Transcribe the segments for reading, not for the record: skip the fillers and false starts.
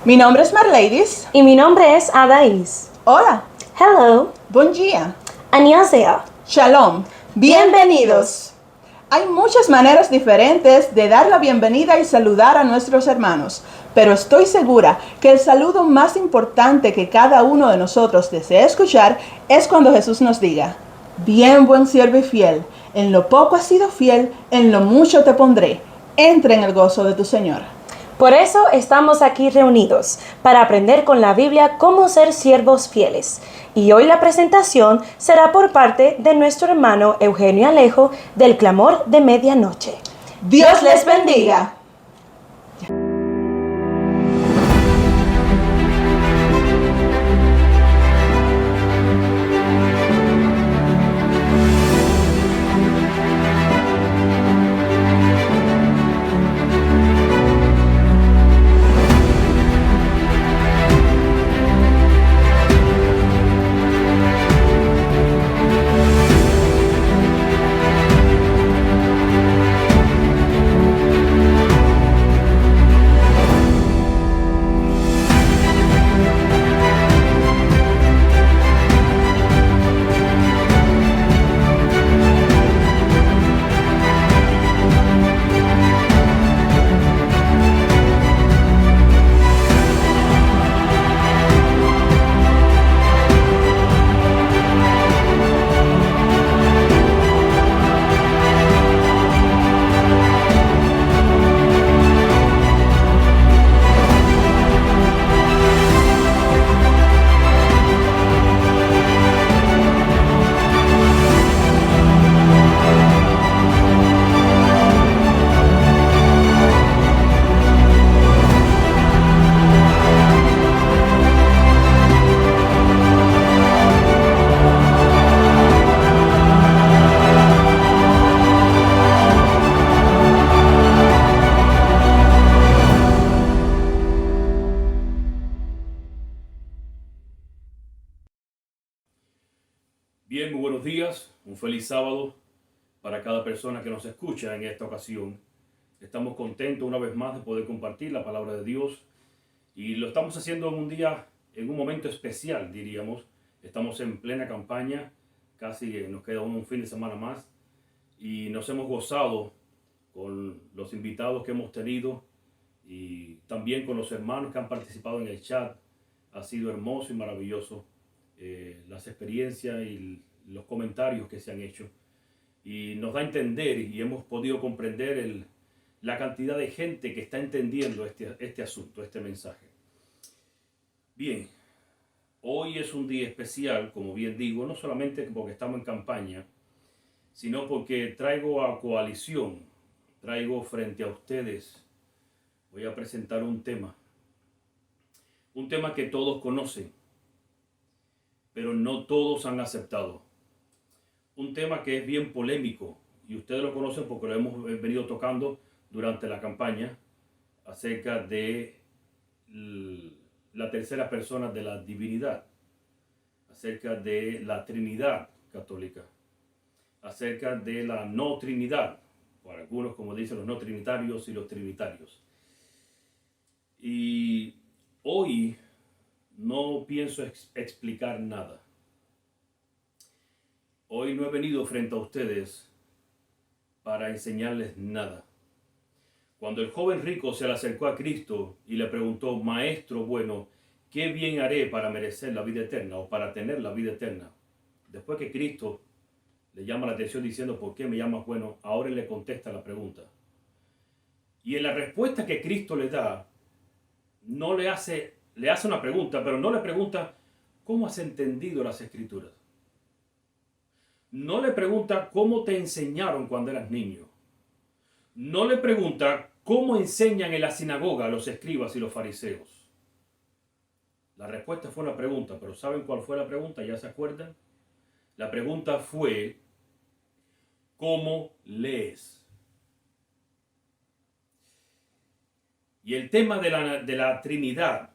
Mi nombre es Marladies. Y mi nombre es Adaís. Hola. Hello. Bon dia. 안녕하세요. Shalom. Bienvenidos. Hay muchas maneras diferentes de dar la bienvenida y saludar a nuestros hermanos, pero estoy segura que el saludo más importante que cada uno de nosotros desea escuchar es cuando Jesús nos diga: bien, buen siervo y fiel, en lo poco has sido fiel, en lo mucho te pondré. Entra en el gozo de tu Señor. Por eso estamos aquí reunidos, para aprender con la Biblia cómo ser siervos fieles. Y hoy la presentación será por parte de nuestro hermano Eugenio Alejo del Clamor de Medianoche. Dios les bendiga. Bien, muy buenos días, un feliz sábado para cada persona que nos escucha en esta ocasión. Estamos contentos una vez más de poder compartir la palabra de Dios y lo estamos haciendo en un día, en un momento especial, diríamos. Estamos en plena campaña, casi nos queda un fin de semana más y nos hemos gozado con los invitados que hemos tenido y también con los hermanos que han participado en el chat. Ha sido hermoso y maravilloso. Las experiencias y los comentarios que se han hecho, y nos da a entender y hemos podido comprender la cantidad de gente que está entendiendo este asunto, este mensaje. Bien, hoy es un día especial, como bien digo, no solamente porque estamos en campaña, sino porque traigo a coalición, traigo frente a ustedes, voy a presentar un tema que todos conocen, pero no todos han aceptado. Un tema que es bien polémico, y ustedes lo conocen porque lo hemos venido tocando durante la campaña, acerca de la tercera persona de la divinidad, acerca de la Trinidad católica, acerca de la no Trinidad, para algunos, como dicen los no trinitarios y los trinitarios. Y hoy no pienso explicar nada. Hoy no he venido frente a ustedes para enseñarles nada. Cuando el joven rico se le acercó a Cristo y le preguntó: Maestro bueno, ¿qué bien haré para merecer la vida eterna o para tener la vida eterna? Después que Cristo le llama la atención diciendo: ¿por qué me llamas bueno? Ahora él le contesta la pregunta. Y en la respuesta que Cristo le da, no le hace una pregunta, pero no le pregunta: ¿cómo has entendido las Escrituras? No le pregunta: ¿cómo te enseñaron cuando eras niño? No le pregunta: ¿cómo enseñan en la sinagoga los escribas y los fariseos? La respuesta fue una pregunta, pero ¿saben cuál fue la pregunta? ¿Ya se acuerdan? La pregunta fue: ¿cómo lees? Y el tema de la Trinidad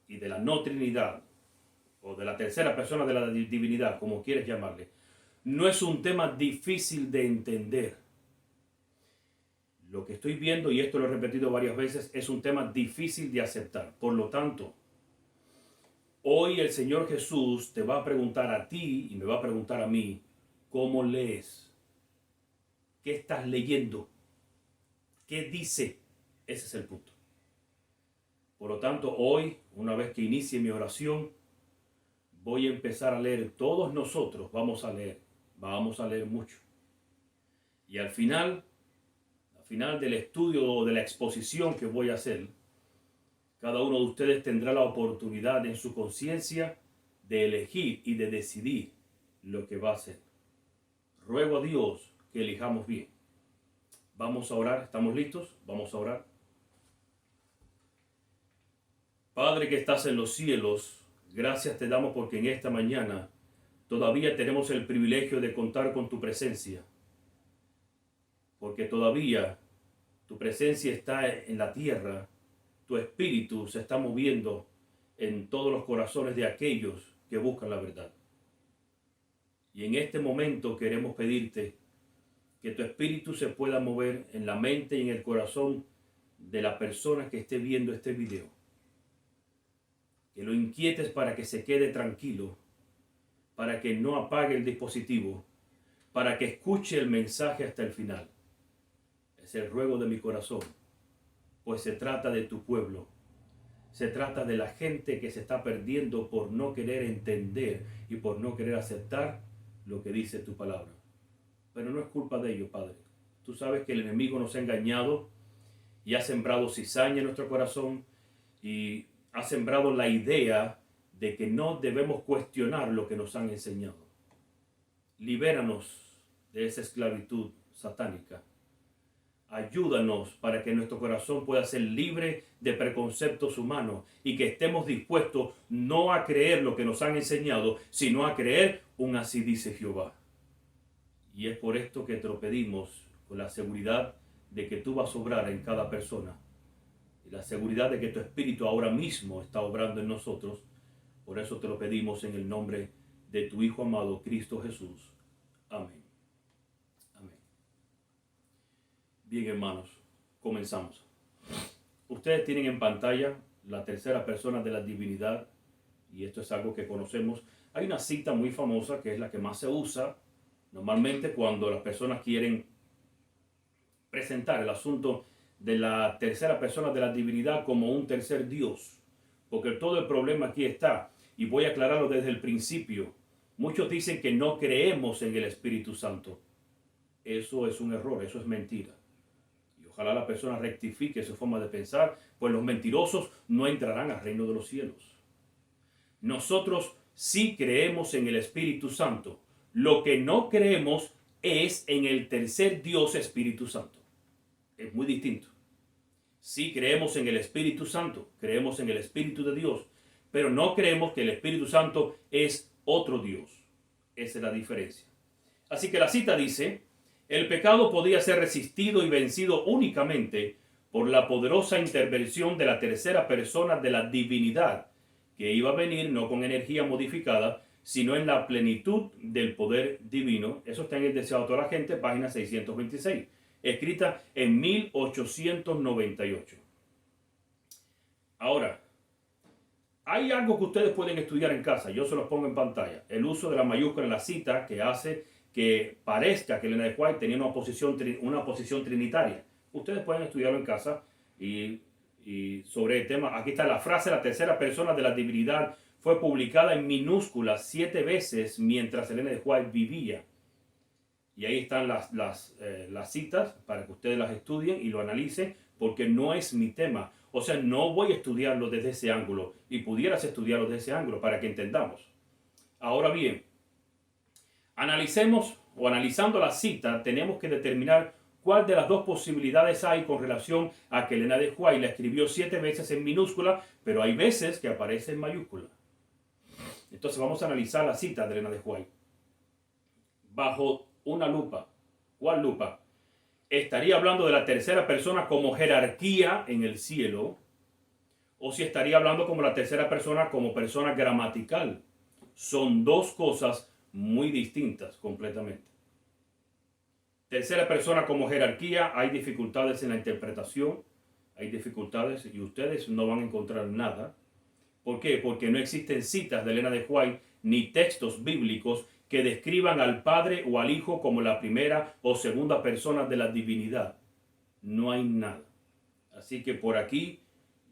y de la no Trinidad, o de la tercera persona de la divinidad, como quieres llamarle, no es un tema difícil de entender. lo que estoy viendo, y esto lo he repetido varias veces, es un tema difícil de aceptar. Por lo tanto, hoy el Señor Jesús te va a preguntar a ti y me va a preguntar a mí, ¿cómo lees? ¿Qué estás leyendo? ¿Qué dice? Ese es el punto. Por lo tanto, hoy, una vez que inicie mi oración, voy a empezar a leer. Todos nosotros vamos a leer mucho. Y al final del estudio o de la exposición que voy a hacer, cada uno de ustedes tendrá la oportunidad en su conciencia de elegir y de decidir lo que va a hacer. Ruego a Dios que elijamos bien. Vamos a orar. ¿Estamos listos? Vamos a orar. Padre que estás en los cielos, gracias te damos porque en esta mañana todavía tenemos el privilegio de contar con tu presencia. Porque todavía tu presencia está en la tierra, tu espíritu se está moviendo en todos los corazones de aquellos que buscan la verdad. Y en este momento queremos pedirte que tu espíritu se pueda mover en la mente y en el corazón de la persona que esté viendo este video. Que lo inquietes para que se quede tranquilo, para que no apague el dispositivo, para que escuche el mensaje hasta el final. Es el ruego de mi corazón, pues se trata de tu pueblo. Se trata de la gente que se está perdiendo por no querer entender y por no querer aceptar lo que dice tu palabra. Pero no es culpa de ellos, Padre. Tú sabes que el enemigo nos ha engañado y ha sembrado cizaña en nuestro corazón y ha sembrado la idea de que no debemos cuestionar lo que nos han enseñado. Libéranos de esa esclavitud satánica. Ayúdanos para que nuestro corazón pueda ser libre de preconceptos humanos y que estemos dispuestos no a creer lo que nos han enseñado, sino a creer un así dice Jehová. Y es por esto que te lo pedimos con la seguridad de que tú vas a obrar en cada persona y la seguridad de que tu Espíritu ahora mismo está obrando en nosotros. Por eso te lo pedimos en el nombre de tu Hijo amado Cristo Jesús. Amén. Bien, hermanos, comenzamos. Ustedes tienen en pantalla la tercera persona de la divinidad, y esto es algo que conocemos. Hay una cita muy famosa que es la que más se usa normalmente cuando las personas quieren presentar el asunto de la tercera persona de la divinidad como un tercer Dios, porque todo el problema aquí está, y voy a aclararlo desde el principio. Muchos dicen que no creemos en el Espíritu Santo. Eso es un error, eso es mentira. Ojalá la persona rectifique su forma de pensar, pues los mentirosos no entrarán al reino de los cielos. Nosotros sí creemos en el Espíritu Santo. Lo que no creemos es en el tercer Dios Espíritu Santo. Es muy distinto. Sí creemos en el Espíritu Santo, creemos en el Espíritu de Dios, pero no creemos que el Espíritu Santo es otro Dios. Esa es la diferencia. Así que la cita dice: el pecado podía ser resistido y vencido únicamente por la poderosa intervención de la tercera persona de la divinidad, que iba a venir no con energía modificada, sino en la plenitud del poder divino. Eso está en El Deseado de toda la gente, página 626, escrita en 1898. Ahora, hay algo que ustedes pueden estudiar en casa, yo se los pongo en pantalla. El uso de la mayúscula en la cita que hace que parezca que Elena de White tenía una posición trinitaria. Ustedes pueden estudiarlo en casa y sobre el tema. Aquí está la frase: la tercera persona de la divinidad fue publicada en minúsculas 7 veces mientras Elena de White vivía. Y ahí están las citas para que ustedes las estudien y lo analicen, porque no es mi tema. O sea, no voy a estudiarlo desde ese ángulo, y pudieras estudiarlo desde ese ángulo para que entendamos. Ahora bien, analizando la cita, tenemos que determinar cuál de las dos posibilidades hay con relación a que Elena de White la escribió 7 veces en minúscula, pero hay veces que aparece en mayúscula. Entonces vamos a analizar la cita de Elena de White bajo una lupa. ¿Cuál lupa? ¿Estaría hablando de la tercera persona como jerarquía en el cielo? ¿O si estaría hablando como la tercera persona como persona gramatical? Son dos cosas muy distintas completamente. Tercera persona como jerarquía, hay dificultades en la interpretación, hay dificultades y ustedes no van a encontrar nada. ¿Por qué? Porque no existen citas de Elena de White ni textos bíblicos que describan al Padre o al Hijo como la primera o segunda persona de la divinidad. No hay nada. Así que por aquí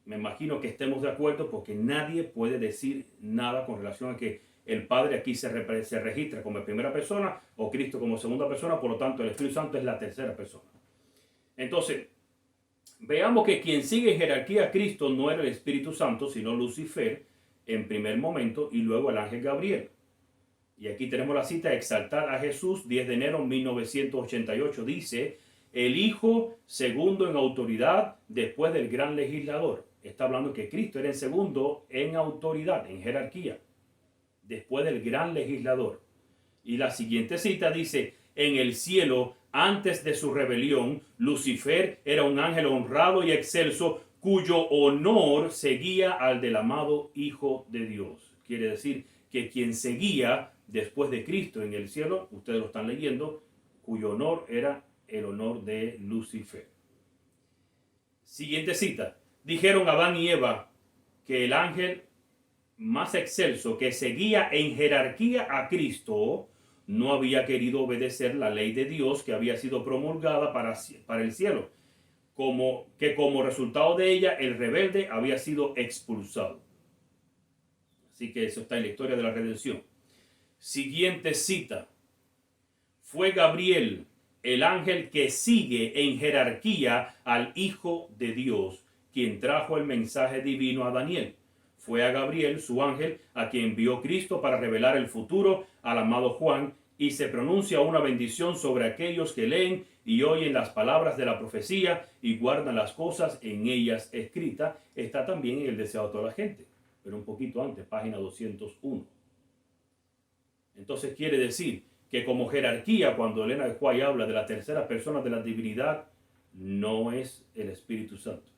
me imagino que estemos de acuerdo, porque nadie puede decir nada con relación a que el Padre aquí se registra como primera persona o Cristo como segunda persona, por lo tanto el Espíritu Santo es la tercera persona. Entonces, veamos que quien sigue en jerarquía a Cristo no era el Espíritu Santo, sino Lucifer en primer momento y luego el ángel Gabriel. Y aquí tenemos la cita: exaltar a Jesús, 10 de enero de 1988, dice: el Hijo segundo en autoridad después del gran legislador. Está hablando que Cristo era el segundo en autoridad, en jerarquía, después del gran legislador. Y la siguiente cita dice: en el cielo, antes de su rebelión, Lucifer era un ángel honrado y excelso, cuyo honor seguía al del amado Hijo de Dios. Quiere decir que quien seguía después de Cristo en el cielo, ustedes lo están leyendo, cuyo honor era el honor de Lucifer. Siguiente cita: dijeron Adán y Eva que el ángel más excelso, que seguía en jerarquía a Cristo, no había querido obedecer la ley de Dios que había sido promulgada para el cielo, como resultado de ella el rebelde había sido expulsado. Así que eso está en la historia de la redención. Siguiente cita: fue Gabriel, el ángel que sigue en jerarquía al Hijo de Dios, quien trajo el mensaje divino a Daniel. Fue a Gabriel, su ángel, a quien envió Cristo para revelar el futuro al amado Juan, y se pronuncia una bendición sobre aquellos que leen y oyen las palabras de la profecía y guardan las cosas en ellas escritas. Está también en el deseo de toda la gente, pero un poquito antes, página 201. Entonces quiere decir que como jerarquía, cuando Elena de White habla de la tercera persona de la divinidad, no es el Espíritu Santo,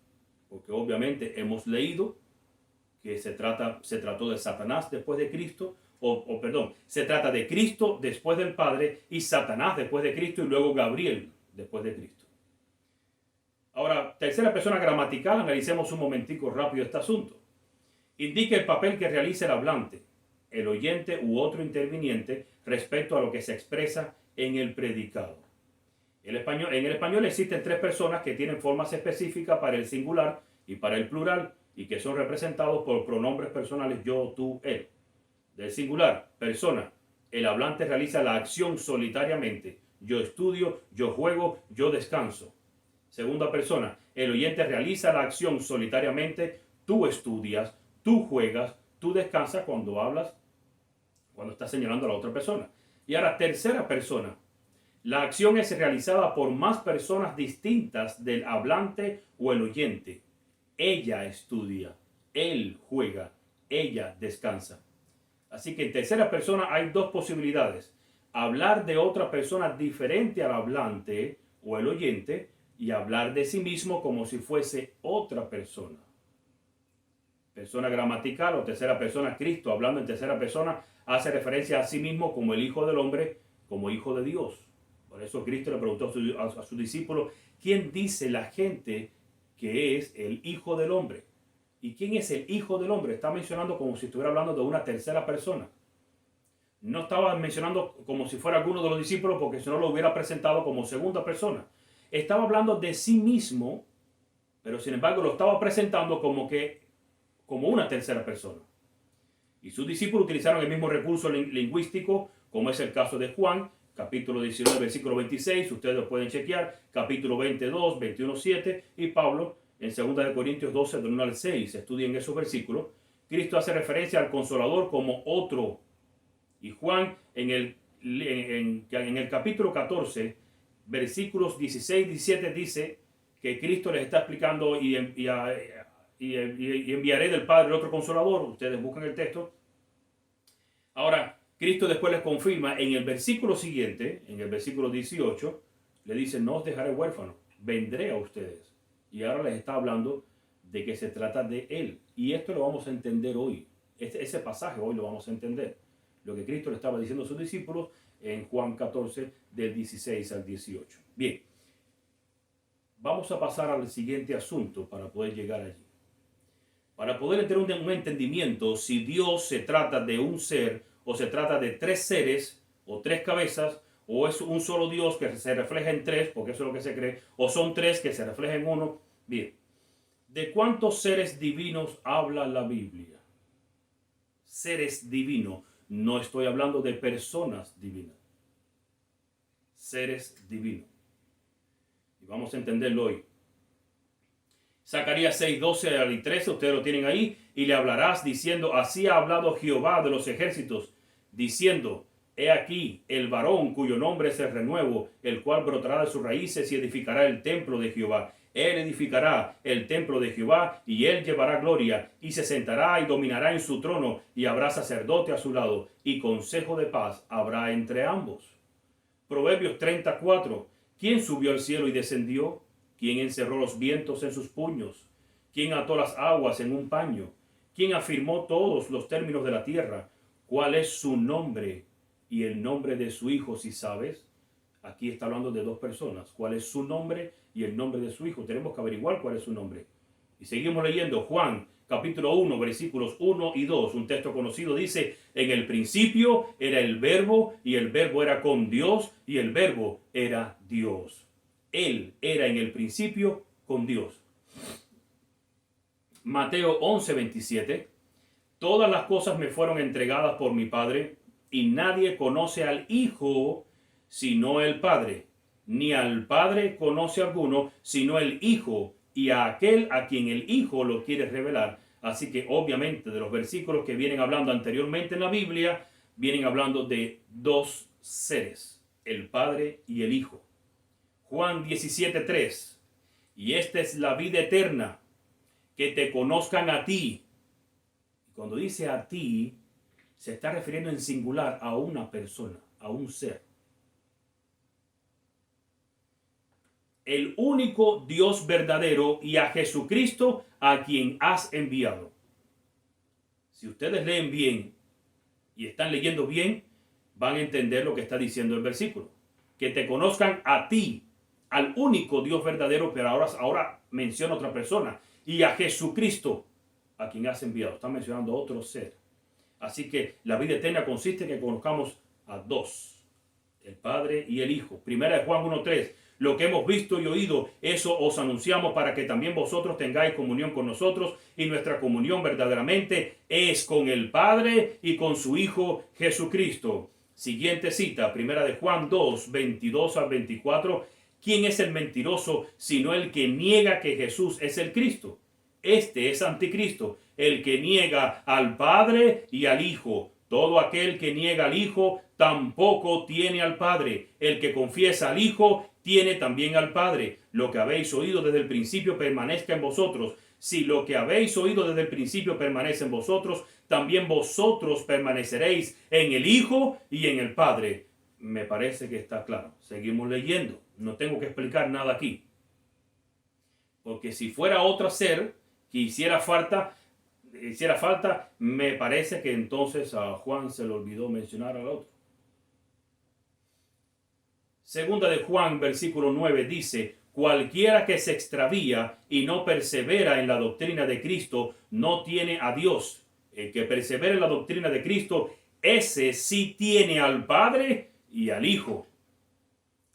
porque obviamente hemos leído que se trató de Satanás después de Cristo, se trata de Cristo después del Padre y Satanás después de Cristo y luego Gabriel después de Cristo. Ahora, tercera persona gramatical, analicemos un momentico rápido este asunto. Indica el papel que realiza el hablante, el oyente u otro interviniente respecto a lo que se expresa en el predicado. En el español existen tres personas que tienen formas específicas para el singular y para el plural, y que son representados por pronombres personales yo, tú, él. Del singular, persona, el hablante realiza la acción solitariamente. Yo estudio, yo juego, yo descanso. Segunda persona, el oyente realiza la acción solitariamente. Tú estudias, tú juegas, tú descansas cuando hablas, cuando estás señalando a la otra persona. Y ahora, tercera persona, la acción es realizada por más personas distintas del hablante o el oyente. Ella estudia, él juega, ella descansa. Así que en tercera persona hay dos posibilidades: hablar de otra persona diferente al hablante o el oyente, y hablar de sí mismo como si fuese otra persona. Persona gramatical o tercera persona, Cristo hablando en tercera persona hace referencia a sí mismo como el Hijo del Hombre, como Hijo de Dios. Por eso Cristo le preguntó a sus discípulos: ¿quién dice la gente que es el Hijo del Hombre? ¿Y quién es el Hijo del Hombre? Está mencionando como si estuviera hablando de una tercera persona. No estaba mencionando como si fuera alguno de los discípulos, porque si no lo hubiera presentado como segunda persona. Estaba hablando de sí mismo, pero sin embargo lo estaba presentando como una tercera persona. Y sus discípulos utilizaron el mismo recurso lingüístico, como es el caso de Juan, capítulo 19, versículo 26, ustedes lo pueden chequear, capítulo 22, 21, 7, y Pablo en 2 Corintios 12, del 1 al 6, estudien esos versículos. Cristo hace referencia al Consolador como otro. Y Juan en el capítulo 14, versículos 16 y 17 dice que Cristo les está explicando y enviaré del Padre el otro Consolador. Ustedes buscan el texto. Ahora, Cristo después les confirma en el versículo siguiente, en el versículo 18, le dice: no os dejaré huérfanos, vendré a ustedes. Y ahora les está hablando de que se trata de Él. Y esto lo vamos a entender hoy. Ese pasaje hoy lo vamos a entender. Lo que Cristo le estaba diciendo a sus discípulos en Juan 14 del 16 al 18. Bien, vamos a pasar al siguiente asunto para poder llegar allí. Para poder tener un entendimiento si Dios se trata de un ser o se trata de tres seres o tres cabezas, o es un solo Dios que se refleja en tres, porque eso es lo que se cree, o son tres que se reflejan en uno. Bien, ¿de cuántos seres divinos habla la Biblia? Seres divinos, no estoy hablando de personas divinas. Seres divinos. Y vamos a entenderlo hoy. Zacarías 6, 12 al 13, ustedes lo tienen ahí. Y le hablarás diciendo, así ha hablado Jehová de los ejércitos, diciendo, he aquí el varón cuyo nombre es el renuevo, el cual brotará de sus raíces y edificará el templo de Jehová. Él edificará el templo de Jehová y él llevará gloria y se sentará y dominará en su trono y habrá sacerdote a su lado y consejo de paz habrá entre ambos. Proverbios 34. ¿Quién subió al cielo y descendió? ¿Quién encerró los vientos en sus puños? ¿Quién ató las aguas en un paño? ¿Quién afirmó todos los términos de la tierra? ¿Cuál es su nombre y el nombre de su hijo, si sabes? Aquí está hablando de dos personas. ¿Cuál es su nombre y el nombre de su hijo? Tenemos que averiguar cuál es su nombre. Y seguimos leyendo Juan capítulo 1, versículos 1 y 2. Un texto conocido dice, en el principio era el verbo y el verbo era con Dios y el verbo era Dios. Él era en el principio con Dios. Mateo 11, 27. Todas las cosas me fueron entregadas por mi Padre y nadie conoce al Hijo sino el Padre, ni al Padre conoce alguno sino el Hijo y a aquel a quien el Hijo lo quiere revelar. Así que obviamente de los versículos que vienen hablando anteriormente en la Biblia, vienen hablando de dos seres, el Padre y el Hijo. Juan 17:3. Y esta es la vida eterna, que te conozcan a ti. Cuando dice a ti, se está refiriendo en singular a una persona, a un ser. El único Dios verdadero y a Jesucristo a quien has enviado. Si ustedes leen bien y están leyendo bien, van a entender lo que está diciendo el versículo. Que te conozcan a ti, al único Dios verdadero, pero ahora menciona otra persona. Y a Jesucristo a quien has enviado. Está mencionando otro ser. Así que la vida eterna consiste en que conozcamos a dos, el Padre y el Hijo. Primera de Juan 1:3. Lo que hemos visto y oído, eso os anunciamos para que también vosotros tengáis comunión con nosotros, y nuestra comunión verdaderamente es con el Padre y con su Hijo Jesucristo. Siguiente cita, Primera de Juan 2, 22 al 24. ¿Quién es el mentiroso sino el que niega que Jesús es el Cristo? Este es anticristo, el que niega al Padre y al Hijo. Todo aquel que niega al Hijo tampoco tiene al Padre. El que confiesa al Hijo tiene también al Padre. Lo que habéis oído desde el principio permanezca en vosotros. Si lo que habéis oído desde el principio permanece en vosotros, también vosotros permaneceréis en el Hijo y en el Padre. Me parece que está claro. Seguimos leyendo. No tengo que explicar nada aquí. Porque si fuera otro ser que hiciera falta, me parece que entonces a Juan se le olvidó mencionar al otro. Segunda de Juan, versículo 9 dice, cualquiera que se extravía y no persevera en la doctrina de Cristo, no tiene a Dios. El que persevera en la doctrina de Cristo, ese sí tiene al Padre y al Hijo.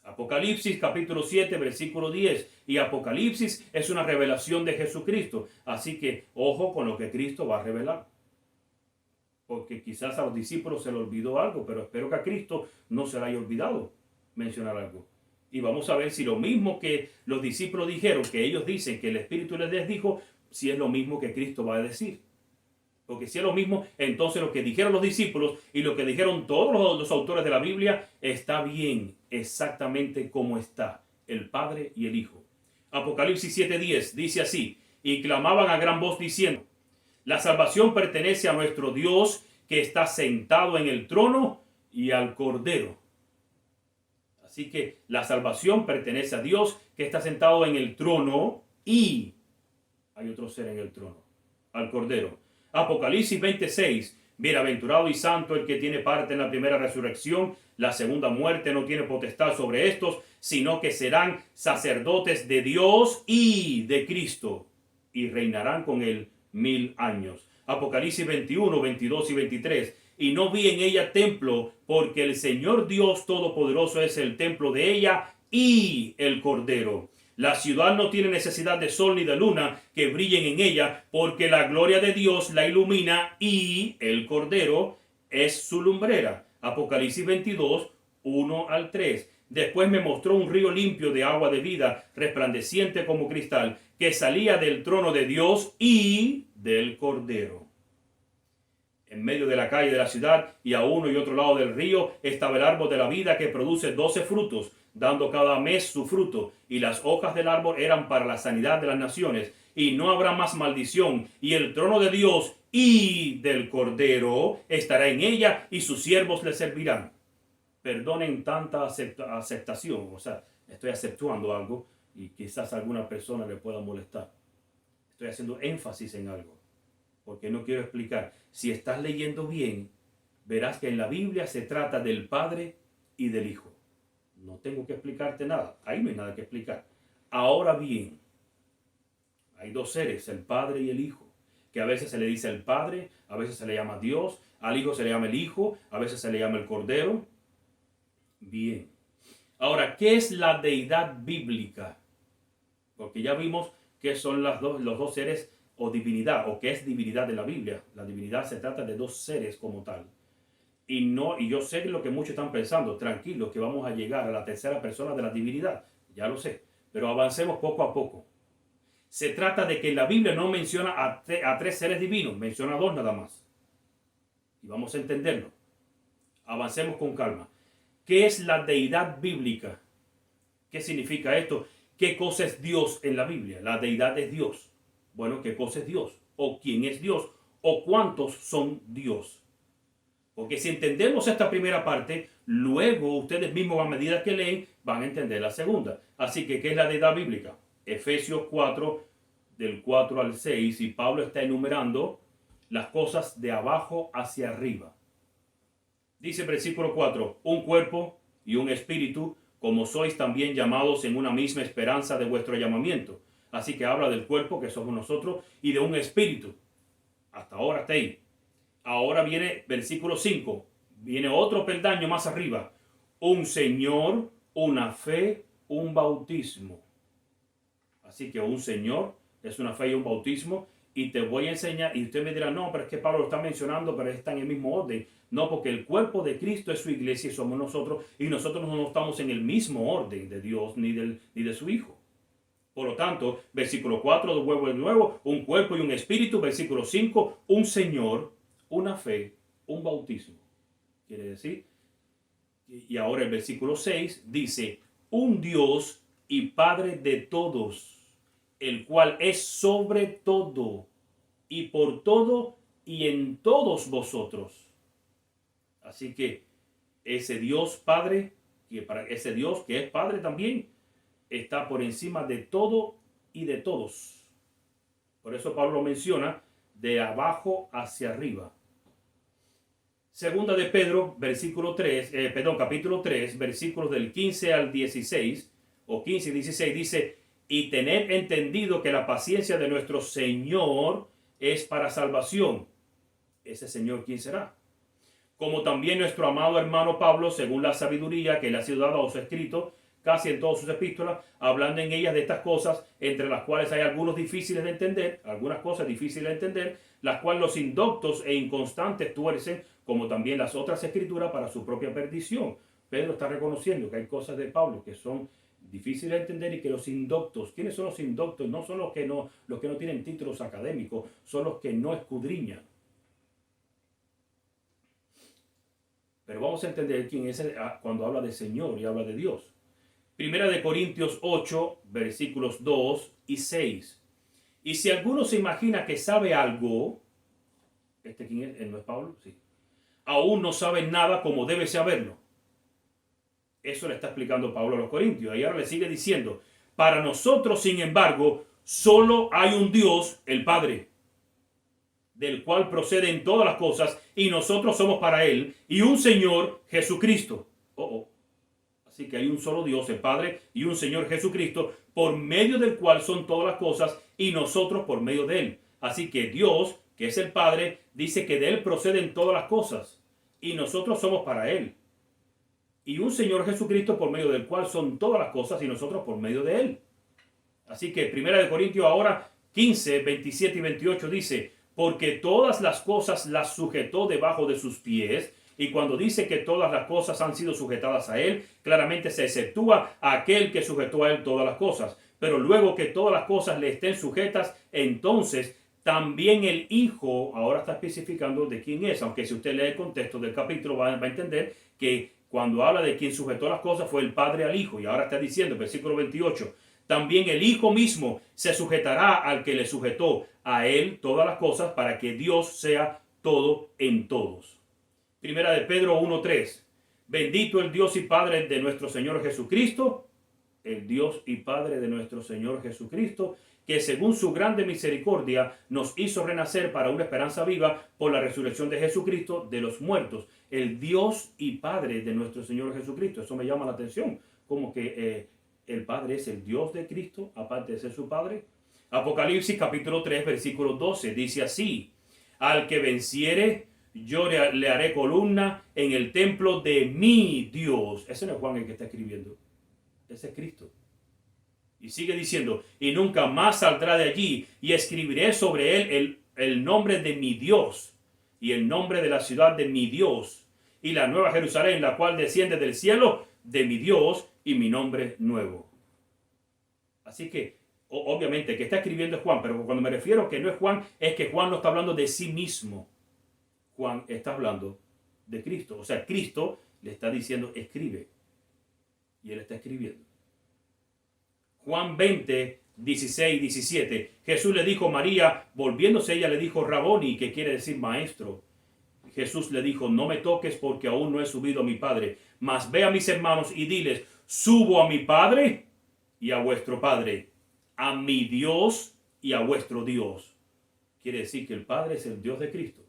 Apocalipsis capítulo 7, versículo 10. Y Apocalipsis es una revelación de Jesucristo. Así que ojo con lo que Cristo va a revelar. Porque quizás a los discípulos se le olvidó algo, pero espero que a Cristo no se le haya olvidado mencionar algo. Y vamos a ver si lo mismo que los discípulos dijeron, que ellos dicen que el Espíritu les dijo, si es lo mismo que Cristo va a decir. Porque si es lo mismo, entonces lo que dijeron los discípulos y lo que dijeron todos los autores de la Biblia está bien, exactamente como está, el Padre y el Hijo. Apocalipsis 7:10 dice así, y clamaban a gran voz diciendo, la salvación pertenece a nuestro Dios que está sentado en el trono y al Cordero. Así que la salvación pertenece a Dios que está sentado en el trono y hay otro ser en el trono, al Cordero. Apocalipsis 26, Bienaventurado y santo el que tiene parte en la primera resurrección. La segunda muerte no tiene potestad sobre estos, sino que serán sacerdotes de Dios y de Cristo, y reinarán con él 1000 años. Apocalipsis 21, 22 y 23. Y no vi en ella templo, porque el Señor Dios Todopoderoso es el templo de ella y el Cordero. La ciudad no tiene necesidad de sol ni de luna que brillen en ella, porque la gloria de Dios la ilumina y el Cordero es su lumbrera. Apocalipsis 22, 1 al 3. Después me mostró un río limpio de agua de vida, resplandeciente como cristal, que salía del trono de Dios y del Cordero. En medio de la calle de la ciudad y a uno y otro lado del río estaba el árbol de la vida, que produce 12 frutos, dando cada mes su fruto, y las hojas del árbol eran para la sanidad de las naciones, y no habrá más maldición, y el trono de Dios y del Cordero estará en ella, y sus siervos le servirán. Perdonen tanta aceptación, o sea, estoy aceptando algo y quizás a alguna persona le pueda molestar. Estoy haciendo énfasis en algo, porque no quiero explicar. Si estás leyendo bien, verás que en la Biblia se trata del Padre y del Hijo. No tengo que explicarte nada, ahí no hay nada que explicar. Ahora bien, hay dos seres, el Padre y el Hijo, que a veces se le dice el Padre, a veces se le llama Dios, al Hijo se le llama el Hijo, a veces se le llama el Cordero. Bien. Ahora, ¿qué es la deidad bíblica? Porque ya vimos que son los dos seres o divinidad, o qué es divinidad de la Biblia. La divinidad se trata de dos seres como tal. Y yo sé lo que muchos están pensando, tranquilos, que vamos a llegar a la tercera persona de la divinidad. Ya lo sé, pero avancemos poco a poco. Se trata de que la Biblia no menciona a tres seres divinos, menciona a dos nada más. Y vamos a entenderlo. Avancemos con calma. ¿Qué es la deidad bíblica? ¿Qué significa esto? ¿Qué cosa es Dios en la Biblia? La deidad es Dios. Bueno, ¿qué cosa es Dios? ¿O quién es Dios? ¿O cuántos son Dios? Porque si entendemos esta primera parte, luego ustedes mismos a medida que leen van a entender la segunda. Así que, ¿qué es la deidad bíblica? Efesios 4, del 4 al 6, y Pablo está enumerando las cosas de abajo hacia arriba. Dice versículo 4, un cuerpo y un espíritu, como sois también llamados en una misma esperanza de vuestro llamamiento. Así que habla del cuerpo, que somos nosotros, y de un espíritu. Hasta ahora está ahí. Ahora viene versículo 5, viene otro peldaño más arriba. Un Señor, una fe, un bautismo. Así que un Señor es una fe y un bautismo. Y te voy a enseñar, y usted me dirá, no, pero es que Pablo lo está mencionando, pero está en el mismo orden. No, porque el cuerpo de Cristo es su iglesia y somos nosotros, y nosotros no estamos en el mismo orden de Dios ni de su Hijo. Por lo tanto, versículo 4, de nuevo, un cuerpo y un espíritu. Versículo 5, un Señor, una fe, un bautismo. Quiere decir, y ahora el versículo 6 dice, un Dios y Padre de todos, el cual es sobre todo y por todo y en todos vosotros. Así que ese Dios Padre, ese Dios que es Padre también, está por encima de todo y de todos. Por eso Pablo menciona de abajo hacia arriba. Segunda de Pedro, capítulo 3, versículos del 15 al 16, o 15 y 16, dice, y tened entendido que la paciencia de nuestro Señor es para salvación. ¿Ese Señor quién será? Como también nuestro amado hermano Pablo, según la sabiduría que le ha sido dada, os ha escrito casi en todas sus epístolas, hablando en ellas de estas cosas, entre las cuales hay algunas cosas difíciles de entender, las cuales los indoctos e inconstantes tuercen, como también las otras escrituras, para su propia perdición. Pedro está reconociendo que hay cosas de Pablo que son difíciles de entender y que los indoctos, ¿quiénes son los indoctos? No son los que no tienen títulos académicos, son los que no escudriñan. Pero vamos a entender quién es cuando habla de Señor y habla de Dios. Primera de Corintios 8, versículos 2 y 6. Y si alguno se imagina que sabe algo, ¿quién es? ¿No es Pablo? Sí. Aún no sabe nada como debe saberlo. Eso le está explicando Pablo a los Corintios. Y ahora le sigue diciendo, para nosotros, sin embargo, solo hay un Dios, el Padre, del cual proceden todas las cosas, y nosotros somos para él, y un Señor Jesucristo. Así que hay un solo Dios, el Padre, y un Señor Jesucristo, por medio del cual son todas las cosas, y nosotros por medio de él. Así que Dios, que es el Padre, dice que de él proceden todas las cosas, y nosotros somos para él. Y un Señor Jesucristo, por medio del cual son todas las cosas, y nosotros por medio de él. Así que 1 Corintios ahora 15, 27 y 28 dice: porque todas las cosas las sujetó debajo de sus pies. Y cuando dice que todas las cosas han sido sujetadas a él, claramente se exceptúa a aquel que sujetó a él todas las cosas. Pero luego que todas las cosas le estén sujetas, entonces también el Hijo, ahora está especificando de quién es, aunque si usted lee el contexto del capítulo va a entender que cuando habla de quien sujetó las cosas fue el Padre al Hijo. Y ahora está diciendo, versículo 28, también el Hijo mismo se sujetará al que le sujetó a él todas las cosas, para que Dios sea todo en todos. Primera de Pedro 1:3. Bendito el Dios y Padre de nuestro Señor Jesucristo, el Dios y Padre de nuestro Señor Jesucristo, que según su grande misericordia nos hizo renacer para una esperanza viva por la resurrección de Jesucristo de los muertos. El Dios y Padre de nuestro Señor Jesucristo. Eso me llama la atención, como que el Padre es el Dios de Cristo, aparte de ser su Padre. Apocalipsis capítulo 3, versículo 12, dice así: al que venciere, yo le haré columna en el templo de mi Dios. Ese no es Juan el que está escribiendo, ese es Cristo. Y sigue diciendo: y nunca más saldrá de allí, y escribiré sobre él el nombre de mi Dios, y el nombre de la ciudad de mi Dios, y la nueva Jerusalén, la cual desciende del cielo de mi Dios, y mi nombre nuevo. Así que, obviamente, que está escribiendo es Juan, pero cuando me refiero que no es Juan, es que Juan no está hablando de sí mismo. Juan está hablando de Cristo. O sea, Cristo le está diciendo, escribe. Y él está escribiendo. Juan 20, 16, 17. Jesús le dijo a María, volviéndose ella le dijo, Raboni, que quiere decir maestro. Jesús le dijo, no me toques porque aún no he subido a mi Padre, mas ve a mis hermanos y diles, subo a mi Padre y a vuestro Padre, a mi Dios y a vuestro Dios. Quiere decir que el Padre es el Dios de Cristo.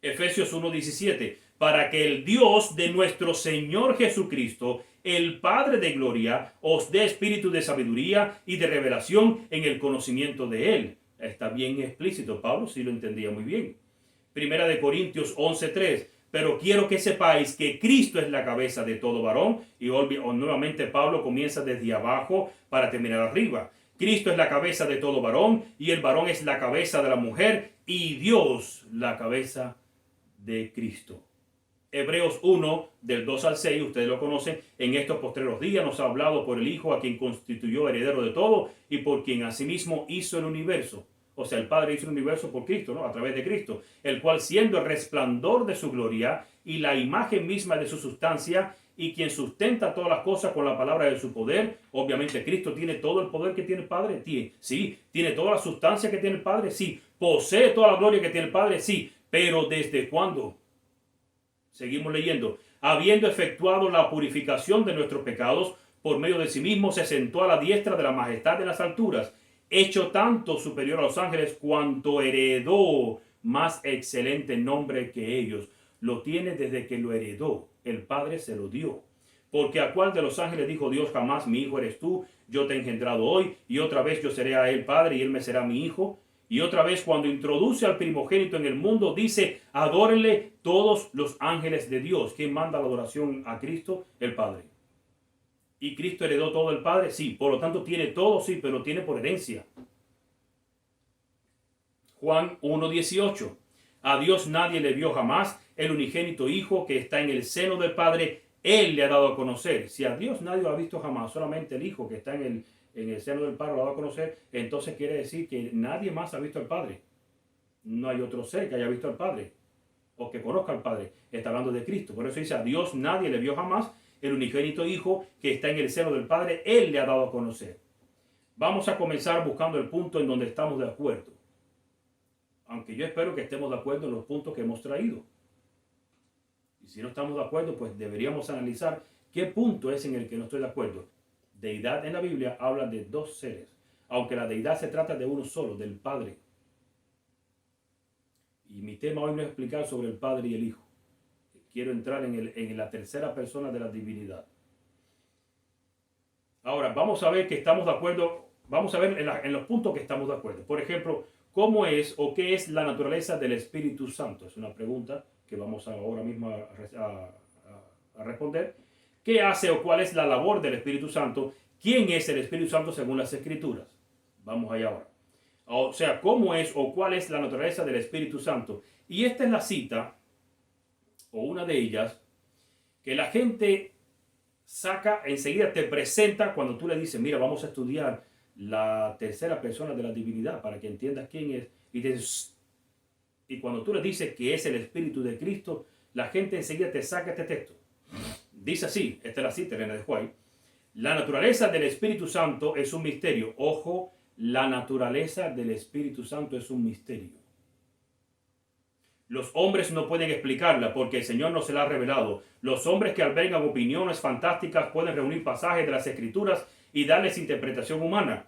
Efesios 1:17, para que el Dios de nuestro Señor Jesucristo, el Padre de gloria, os dé espíritu de sabiduría y de revelación en el conocimiento de Él. Está bien explícito, Pablo sí lo entendía muy bien. Primera de Corintios 11:3, pero quiero que sepáis que Cristo es la cabeza de todo varón. Y nuevamente Pablo comienza desde abajo para terminar arriba. Cristo es la cabeza de todo varón, y el varón es la cabeza de la mujer, y Dios la cabeza de Cristo. Hebreos 1, del 2 al 6, ustedes lo conocen, en estos postreros días nos ha hablado por el Hijo, a quien constituyó heredero de todo, y por quien asimismo hizo el universo. O sea, el Padre hizo el universo por Cristo, ¿no? A través de Cristo, el cual siendo el resplandor de su gloria y la imagen misma de su sustancia, y quien sustenta todas las cosas con la palabra de su poder. Obviamente Cristo tiene todo el poder que tiene el Padre, sí. Tiene toda la sustancia que tiene el Padre, sí. Posee toda la gloria que tiene el Padre, sí. Pero ¿desde cuándo? Seguimos leyendo. Habiendo efectuado la purificación de nuestros pecados, por medio de sí mismo se sentó a la diestra de la majestad de las alturas, hecho tanto superior a los ángeles cuanto heredó más excelente nombre que ellos. Lo tiene desde que lo heredó. El Padre se lo dio. Porque a cuál de los ángeles dijo Dios jamás, mi hijo eres tú, yo te he engendrado hoy, y otra vez yo seré a él padre y él me será mi hijo. Y otra vez cuando introduce al primogénito en el mundo, dice, adórenle todos los ángeles de Dios. ¿Quién manda la adoración a Cristo? El Padre. ¿Y Cristo heredó todo el Padre? Sí. Por lo tanto tiene todo, sí, pero lo tiene por herencia. Juan 1:18. A Dios nadie le vio jamás, el unigénito Hijo que está en el seno del Padre, Él le ha dado a conocer. Si a Dios nadie lo ha visto jamás, solamente el Hijo que está en el seno del Padre lo ha dado a conocer, entonces quiere decir que nadie más ha visto al Padre. No hay otro ser que haya visto al Padre o que conozca al Padre. Está hablando de Cristo. Por eso dice, a Dios nadie le vio jamás, el unigénito Hijo que está en el seno del Padre, Él le ha dado a conocer. Vamos a comenzar buscando el punto en donde estamos de acuerdo. Aunque yo espero que estemos de acuerdo en los puntos que hemos traído. Y si no estamos de acuerdo, pues deberíamos analizar qué punto es en el que no estoy de acuerdo. Deidad en la Biblia habla de dos seres, aunque la deidad se trata de uno solo, del Padre. tema hoy no es explicar sobre el Padre y el Hijo. Quiero entrar en la tercera persona de la divinidad. Ahora, vamos a ver que estamos de acuerdo, vamos a ver en los puntos que estamos de acuerdo. Por ejemplo, ¿cómo es o qué es la naturaleza del Espíritu Santo? Es una pregunta que vamos ahora mismo a responder. ¿Qué hace o cuál es la labor del Espíritu Santo? ¿Quién es el Espíritu Santo según las Escrituras? Vamos allá ahora. O sea, ¿cómo es o cuál es la naturaleza del Espíritu Santo? Y esta es la cita, o una de ellas, que la gente saca, enseguida te presenta cuando tú le dices, mira, vamos a estudiar la tercera persona de la divinidad para que entiendas quién es. Y cuando tú le dices que es el Espíritu de Cristo, la gente enseguida te saca este texto. Dice así, esta es la cita, Elena de White. La naturaleza del Espíritu Santo es un misterio. Ojo, la naturaleza del Espíritu Santo es un misterio. Los hombres no pueden explicarla porque el Señor no se la ha revelado. Los hombres que albergan opiniones fantásticas pueden reunir pasajes de las Escrituras y darles interpretación humana.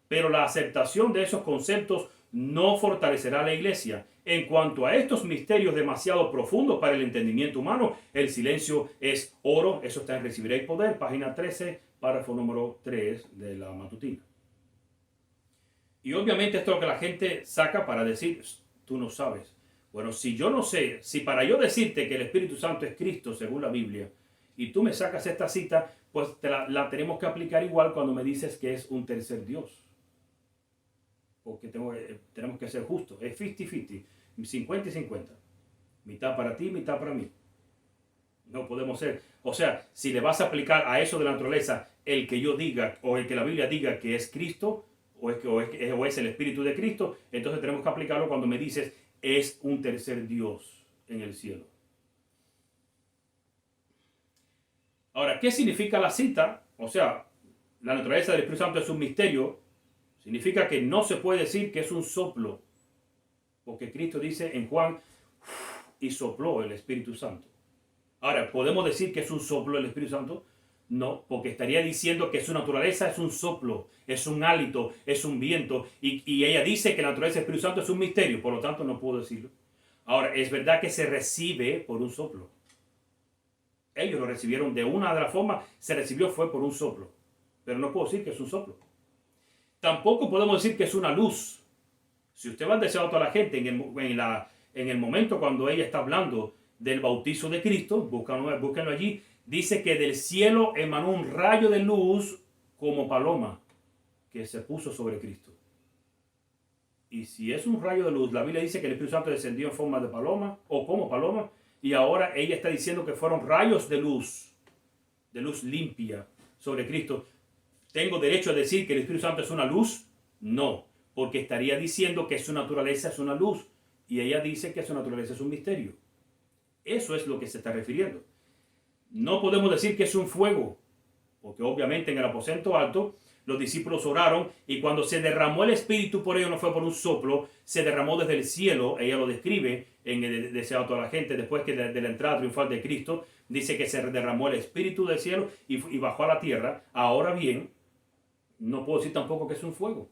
Pero la aceptación de esos conceptos no fortalecerá a la iglesia. En cuanto a estos misterios demasiado profundos para el entendimiento humano, el silencio es oro. Eso está en Recibiréis Poder, página 13, párrafo número 3 de la matutina. Y obviamente esto es lo que la gente saca para decir, tú no sabes. Bueno, si yo no sé, si para yo decirte que el Espíritu Santo es Cristo según la Biblia, y tú me sacas esta cita, pues la tenemos que aplicar igual cuando me dices que es un tercer Dios. Porque tenemos que ser justos. Es 50-50, 50 y 50. Mitad para ti, mitad para mí. No podemos ser. O sea, si le vas a aplicar a eso de la naturaleza el que yo diga o el que la Biblia diga que es Cristo o es el Espíritu de Cristo, entonces tenemos que aplicarlo cuando me dices es un tercer Dios en el cielo. Ahora, ¿qué significa la cita? O sea, la naturaleza del Espíritu Santo es un misterio. Significa que no se puede decir que es un soplo. Porque Cristo dice en Juan, y sopló el Espíritu Santo. Ahora, ¿podemos decir que es un soplo el Espíritu Santo? No, porque estaría diciendo que su naturaleza es un soplo, es un hálito, es un viento. Y ella dice que la naturaleza del Espíritu Santo es un misterio, por lo tanto no puedo decirlo. Ahora, es verdad que se recibe por un soplo. Ellos lo recibieron de una de las formas, se recibió fue por un soplo. Pero no puedo decir que es un soplo. Tampoco podemos decir que es una luz. Si usted va a desear a toda la gente en el momento cuando ella está hablando del bautizo de Cristo, búsquenlo allí, dice que del cielo emanó un rayo de luz como paloma que se puso sobre Cristo. Y si es un rayo de luz, la Biblia dice que el Espíritu Santo descendió en forma de paloma o como paloma, y ahora ella está diciendo que fueron rayos de luz limpia sobre Cristo. ¿Tengo derecho a decir que el Espíritu Santo es una luz? No, porque estaría diciendo que su naturaleza es una luz, y ella dice que su naturaleza es un misterio. Eso es lo que se está refiriendo. No podemos decir que es un fuego, porque obviamente en el aposento alto los discípulos oraron y cuando se derramó el Espíritu por ellos no fue por un soplo, se derramó desde el cielo. Ella lo describe en el Deseado a toda la gente después que de la entrada triunfal de Cristo, dice que se derramó el Espíritu del cielo y bajó a la tierra. Ahora bien, no puedo decir tampoco que es un fuego,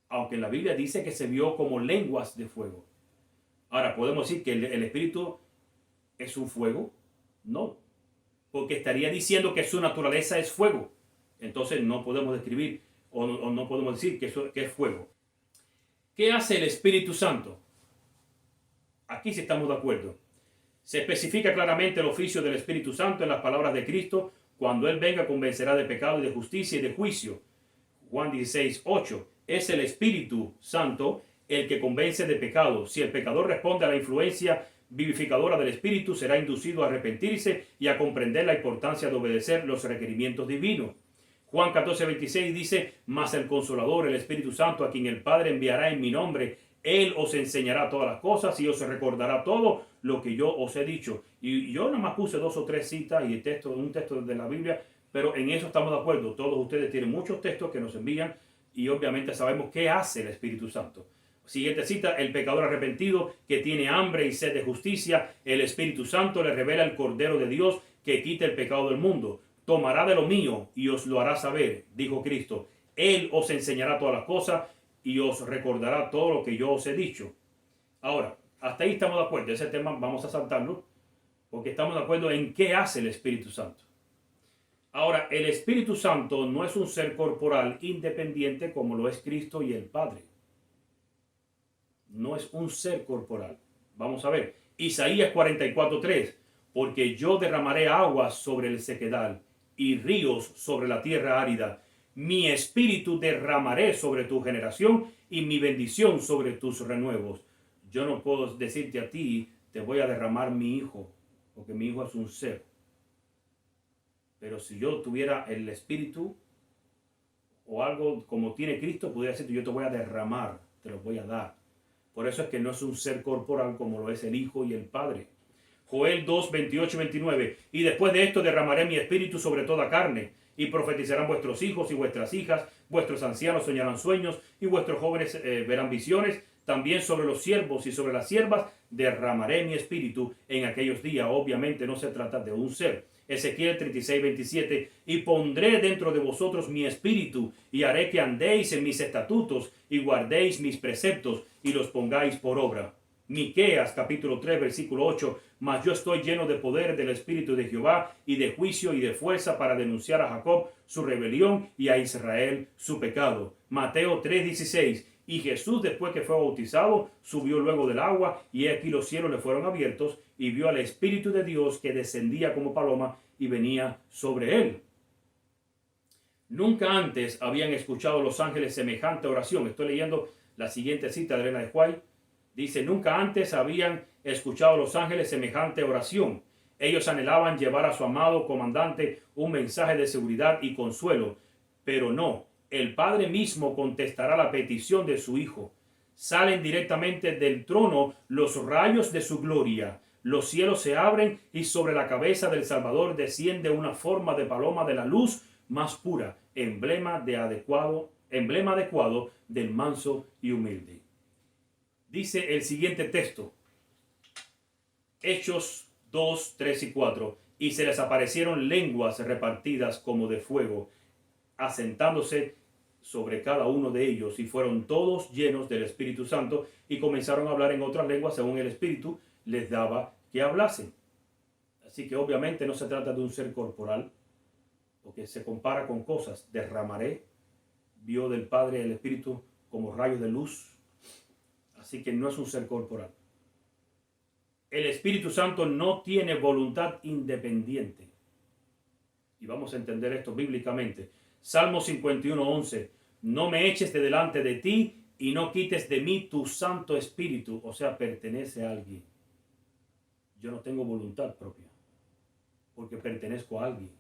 aunque la Biblia dice que se vio como lenguas de fuego. Ahora, ¿podemos decir que el Espíritu es un fuego? No, porque estaría diciendo que su naturaleza es fuego. Entonces no podemos describir o no podemos decir que es fuego. ¿Qué hace el Espíritu Santo? Aquí sí estamos de acuerdo. Se especifica claramente el oficio del Espíritu Santo en las palabras de Cristo. Cuando Él venga convencerá de pecado y de justicia y de juicio. Juan 16:8. Es el Espíritu Santo el que convence de pecado. Si el pecador responde a la influencia vivificadora del Espíritu, será inducido a arrepentirse y a comprender la importancia de obedecer los requerimientos divinos. Juan 14:26 dice, mas el Consolador, el Espíritu Santo, a quien el Padre enviará en mi nombre, Él os enseñará todas las cosas y os recordará todo lo que yo os he dicho. Y yo nada más puse 2 o 3 citas y un texto de la Biblia, pero en eso estamos de acuerdo. Todos ustedes tienen muchos textos que nos envían y obviamente sabemos qué hace el Espíritu Santo. Siguiente cita, el pecador arrepentido que tiene hambre y sed de justicia, el Espíritu Santo le revela el Cordero de Dios que quita el pecado del mundo. Tomará de lo mío y os lo hará saber, dijo Cristo. Él os enseñará todas las cosas y os recordará todo lo que yo os he dicho. Ahora, Hasta ahí estamos de acuerdo. Ese tema vamos a saltarlo porque estamos de acuerdo en qué hace el Espíritu Santo. Ahora, el Espíritu Santo no es un ser corporal independiente como lo es Cristo y el Padre. No es un ser corporal. Vamos a ver. Isaías 44:3. Porque yo derramaré aguas sobre el sequedal y ríos sobre la tierra árida. Mi espíritu derramaré sobre tu generación y mi bendición sobre tus renuevos. Yo no puedo decirte a ti, te voy a derramar mi hijo, porque mi hijo es un ser. Pero si yo tuviera el espíritu o algo como tiene Cristo, podría decirte, yo te voy a derramar, te lo voy a dar. Por eso es que no es un ser corporal como lo es el Hijo y el Padre. Joel 2, 28 y 29. Y después de esto derramaré mi espíritu sobre toda carne, y profetizarán vuestros hijos y vuestras hijas, vuestros ancianos soñarán sueños, y vuestros jóvenes verán visiones. También sobre los siervos y sobre las siervas derramaré mi espíritu en aquellos días. Obviamente no se trata de un ser. Ezequiel 36, 27. Y pondré dentro de vosotros mi espíritu, y haré que andéis en mis estatutos, y guardéis mis preceptos, y los pongáis por obra. Miqueas capítulo 3 versículo 8. Mas yo estoy lleno de poder del Espíritu de Jehová y de juicio y de fuerza para denunciar a Jacob su rebelión y a Israel su pecado. Mateo 3:16. Y Jesús, después que fue bautizado, subió luego del agua, y aquí los cielos le fueron abiertos, y vio al Espíritu de Dios que descendía como paloma y venía sobre él. Nunca antes habían escuchado los ángeles semejante oración. Estoy leyendo la siguiente cita de Elena de White. Dice, nunca antes habían escuchado los ángeles semejante oración. Ellos anhelaban llevar a su amado comandante un mensaje de seguridad y consuelo, pero no. El Padre mismo contestará la petición de su Hijo. Salen directamente del trono los rayos de su gloria. Los cielos se abren y sobre la cabeza del Salvador desciende una forma de paloma de la luz más pura, emblema adecuado del manso y humilde. Dice el siguiente texto, Hechos 2, 3 y 4, y se les aparecieron lenguas repartidas como de fuego, asentándose sobre cada uno de ellos, y fueron todos llenos del Espíritu Santo, y comenzaron a hablar en otras lenguas según el Espíritu les daba que hablasen. Así que obviamente no se trata de un ser corporal, porque se compara con cosas. Derramaré, vio del Padre el Espíritu como rayos de luz. Así que no es un ser corporal. El Espíritu Santo no tiene voluntad independiente. Y vamos a entender esto bíblicamente. Salmo 51, 11. No me eches de delante de ti y no quites de mí tu Santo Espíritu. O sea, pertenece a alguien. Yo no tengo voluntad propia, porque pertenezco a alguien.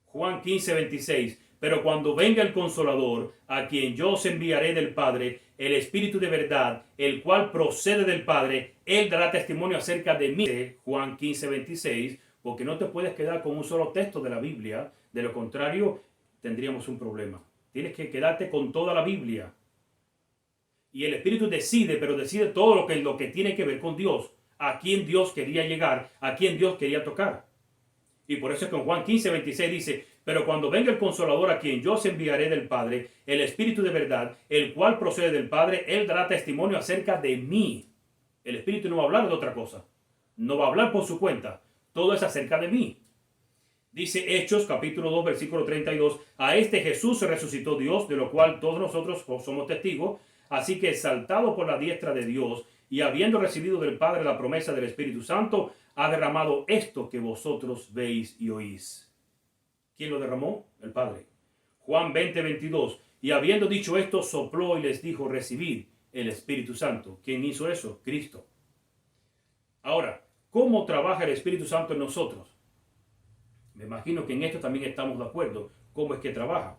Juan 15, 26. Pero cuando venga el Consolador, a quien yo os enviaré del Padre, el Espíritu de verdad, el cual procede del Padre, Él dará testimonio acerca de mí. Juan 15, 26, porque no te puedes quedar con un solo texto de la Biblia. De lo contrario, tendríamos un problema. Tienes que quedarte con toda la Biblia. Y el Espíritu decide, pero decide todo lo que tiene que ver con Dios. A quién Dios quería llegar, a quién Dios quería tocar. Y por eso es que en Juan 15, 26 dice, pero cuando venga el Consolador a quien yo os enviaré del Padre, el Espíritu de verdad, el cual procede del Padre, Él dará testimonio acerca de mí. El Espíritu no va a hablar de otra cosa. No va a hablar por su cuenta. Todo es acerca de mí. Dice Hechos capítulo 2 versículo 32, a este Jesús resucitó Dios, de lo cual todos nosotros somos testigos. Así que exaltado por la diestra de Dios y habiendo recibido del Padre la promesa del Espíritu Santo, ha derramado esto que vosotros veis y oís. ¿Quién lo derramó? El Padre. Juan 20, 22. Y habiendo dicho esto, sopló y les dijo, recibid el Espíritu Santo. ¿Quién hizo eso? Cristo. Ahora, ¿cómo trabaja el Espíritu Santo en nosotros? Me imagino que en esto también estamos de acuerdo. ¿Cómo es que trabaja?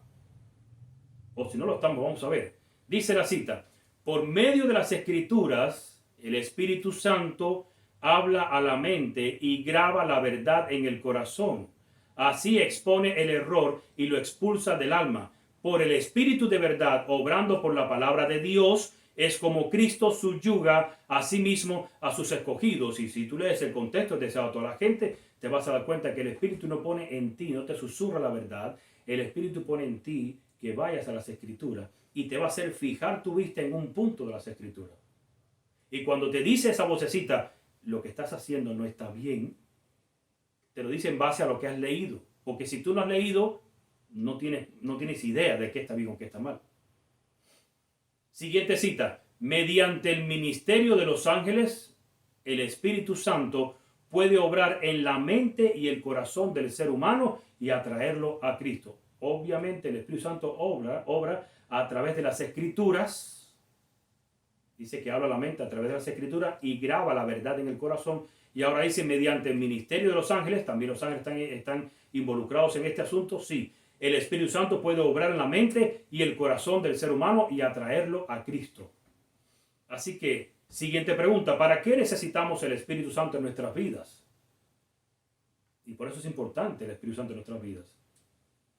O si no lo estamos, vamos a ver. Dice la cita, por medio de las Escrituras, el Espíritu Santo habla a la mente y graba la verdad en el corazón. Así expone el error y lo expulsa del alma. Por el Espíritu de verdad, obrando por la palabra de Dios, es como Cristo subyuga a sí mismo a sus escogidos. Y si tú lees el contexto de a toda la gente, te vas a dar cuenta que el Espíritu no pone en ti, no te susurra la verdad. El Espíritu pone en ti que vayas a las Escrituras y te va a hacer fijar tu vista en un punto de las Escrituras. Y cuando te dice esa vocecita, lo que estás haciendo no está bien, te lo dice en base a lo que has leído. Porque si tú no has leído, no tienes idea de qué está bien o qué está mal. Siguiente cita. Mediante el ministerio de los ángeles, el Espíritu Santo puede obrar en la mente y el corazón del ser humano y atraerlo a Cristo. Obviamente el Espíritu Santo obra a través de las Escrituras. Dice que habla la mente a través de las Escrituras y graba la verdad en el corazón. Y ahora dice mediante el ministerio de los ángeles, también los ángeles están involucrados en este asunto. Sí, el Espíritu Santo puede obrar en la mente y el corazón del ser humano y atraerlo a Cristo. Así que, siguiente pregunta, ¿para qué necesitamos el Espíritu Santo en nuestras vidas? Y por eso es importante el Espíritu Santo en nuestras vidas.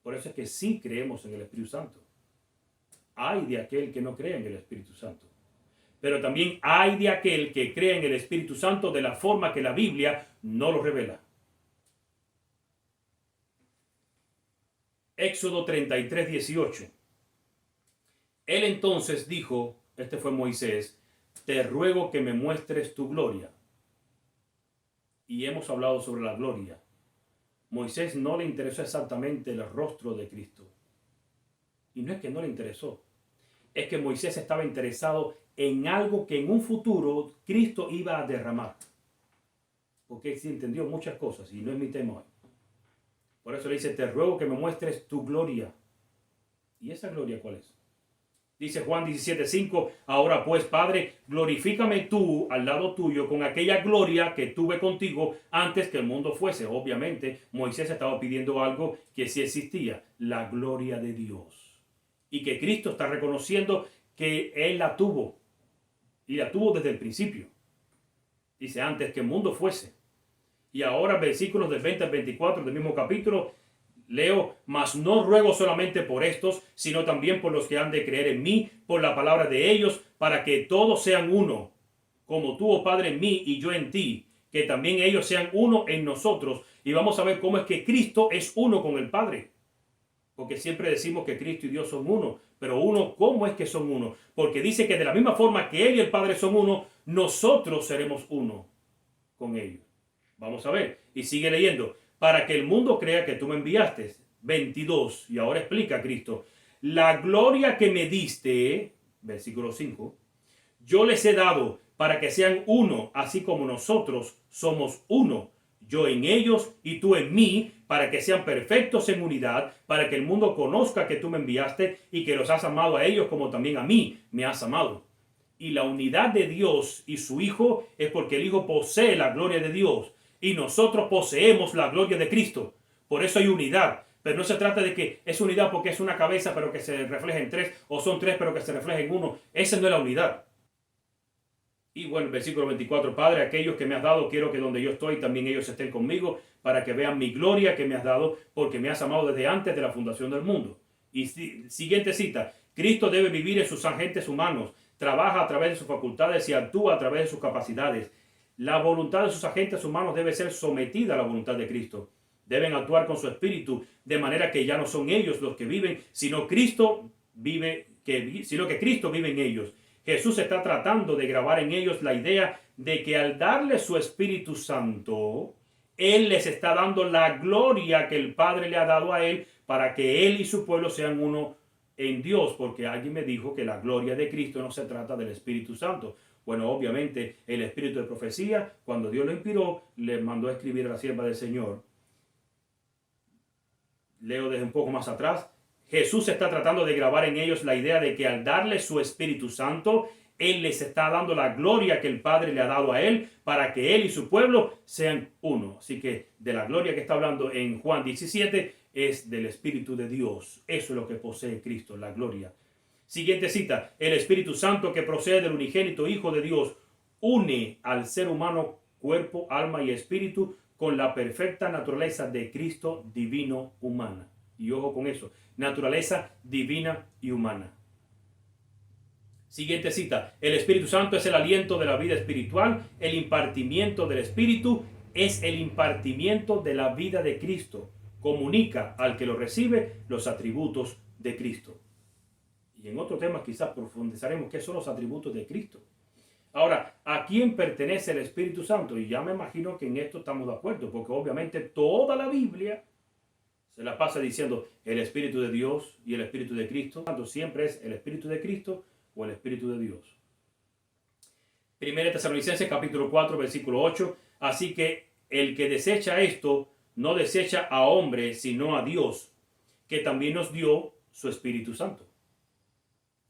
Por eso es que sí creemos en el Espíritu Santo. Ay de aquel que no cree en el Espíritu Santo. Pero también hay de aquel que cree en el Espíritu Santo de la forma que la Biblia no lo revela. Éxodo 33, 18. Él entonces dijo, este fue Moisés, te ruego que me muestres tu gloria. Y hemos hablado sobre la gloria. Moisés no le interesó exactamente el rostro de Cristo. Y no es que no le interesó. Es que Moisés estaba interesado en algo que en un futuro Cristo iba a derramar. Porque él sí entendió muchas cosas y no es mi tema hoy. Por eso le dice, te ruego que me muestres tu gloria. ¿Y esa gloria cuál es? Dice Juan 17:5, ahora pues, Padre, glorifícame tú al lado tuyo con aquella gloria que tuve contigo antes que el mundo fuese. Obviamente, Moisés estaba pidiendo algo que sí existía, la gloria de Dios. Y que Cristo está reconociendo que Él la tuvo. Y la tuvo desde el principio. Dice, antes que el mundo fuese. Y ahora, versículos del 20 al 24 del mismo capítulo, leo, mas no ruego solamente por estos, sino también por los que han de creer en mí, por la palabra de ellos, para que todos sean uno, como tú, oh Padre, en mí y yo en ti, que también ellos sean uno en nosotros. Y vamos a ver cómo es que Cristo es uno con el Padre. Porque siempre decimos que Cristo y Dios son uno, pero uno, ¿cómo es que son uno? Porque dice que de la misma forma que Él y el Padre son uno, nosotros seremos uno con ellos. Vamos a ver, y sigue leyendo. Para que el mundo crea que tú me enviaste. 22. Y ahora explica Cristo. La gloria que me diste, versículo 5, yo les he dado para que sean uno, así como nosotros somos uno. Yo en ellos y tú en mí, para que sean perfectos en unidad, para que el mundo conozca que tú me enviaste y que los has amado a ellos como también a mí me has amado. Y la unidad de Dios y su Hijo es porque el Hijo posee la gloria de Dios. Y nosotros poseemos la gloria de Cristo. Por eso hay unidad. Pero no se trata de que es unidad porque es una cabeza pero que se refleja en tres. O son tres pero que se refleja en uno. Esa no es la unidad. Y bueno, versículo 24. Padre, aquellos que me has dado, quiero que donde yo estoy también ellos estén conmigo. Para que vean mi gloria que me has dado. Porque me has amado desde antes de la fundación del mundo. Y siguiente cita. Cristo debe vivir en sus agentes humanos. Trabaja a través de sus facultades y actúa a través de sus capacidades. La voluntad de sus agentes humanos debe ser sometida a la voluntad de Cristo. Deben actuar con su espíritu, de manera que ya no son ellos los que viven, sino que Cristo vive en ellos. Jesús está tratando de grabar en ellos la idea de que al darle su Espíritu Santo, Él les está dando la gloria que el Padre le ha dado a Él para que Él y su pueblo sean uno en Dios, porque alguien me dijo que la gloria de Cristo no se trata del Espíritu Santo. Bueno, obviamente el espíritu de profecía, cuando Dios lo inspiró, le mandó a escribir a la sierva del Señor. Leo desde un poco más atrás. Jesús está tratando de grabar en ellos la idea de que al darle su Espíritu Santo, Él les está dando la gloria que el Padre le ha dado a Él para que Él y su pueblo sean uno. Así que de la gloria que está hablando en Juan 17 es del Espíritu de Dios. Eso es lo que posee Cristo, la gloria. Siguiente cita, el Espíritu Santo que procede del unigénito Hijo de Dios une al ser humano cuerpo, alma y espíritu con la perfecta naturaleza de Cristo divino humana. Y ojo con eso, naturaleza divina y humana. Siguiente cita, el Espíritu Santo es el aliento de la vida espiritual, el impartimiento del Espíritu es el impartimiento de la vida de Cristo. Comunica al que lo recibe los atributos de Cristo. Y en otro tema quizás profundizaremos qué son los atributos de Cristo. Ahora, ¿A quién pertenece el Espíritu Santo? Y ya me imagino que en esto estamos de acuerdo, porque obviamente toda la Biblia se la pasa diciendo el Espíritu de Dios y el Espíritu de Cristo. Tanto siempre es el Espíritu de Cristo o el Espíritu de Dios. Primera Tesalonicenses capítulo 4 versículo 8. Así que el que desecha esto, no desecha a hombre, sino a Dios, que también nos dio su Espíritu Santo.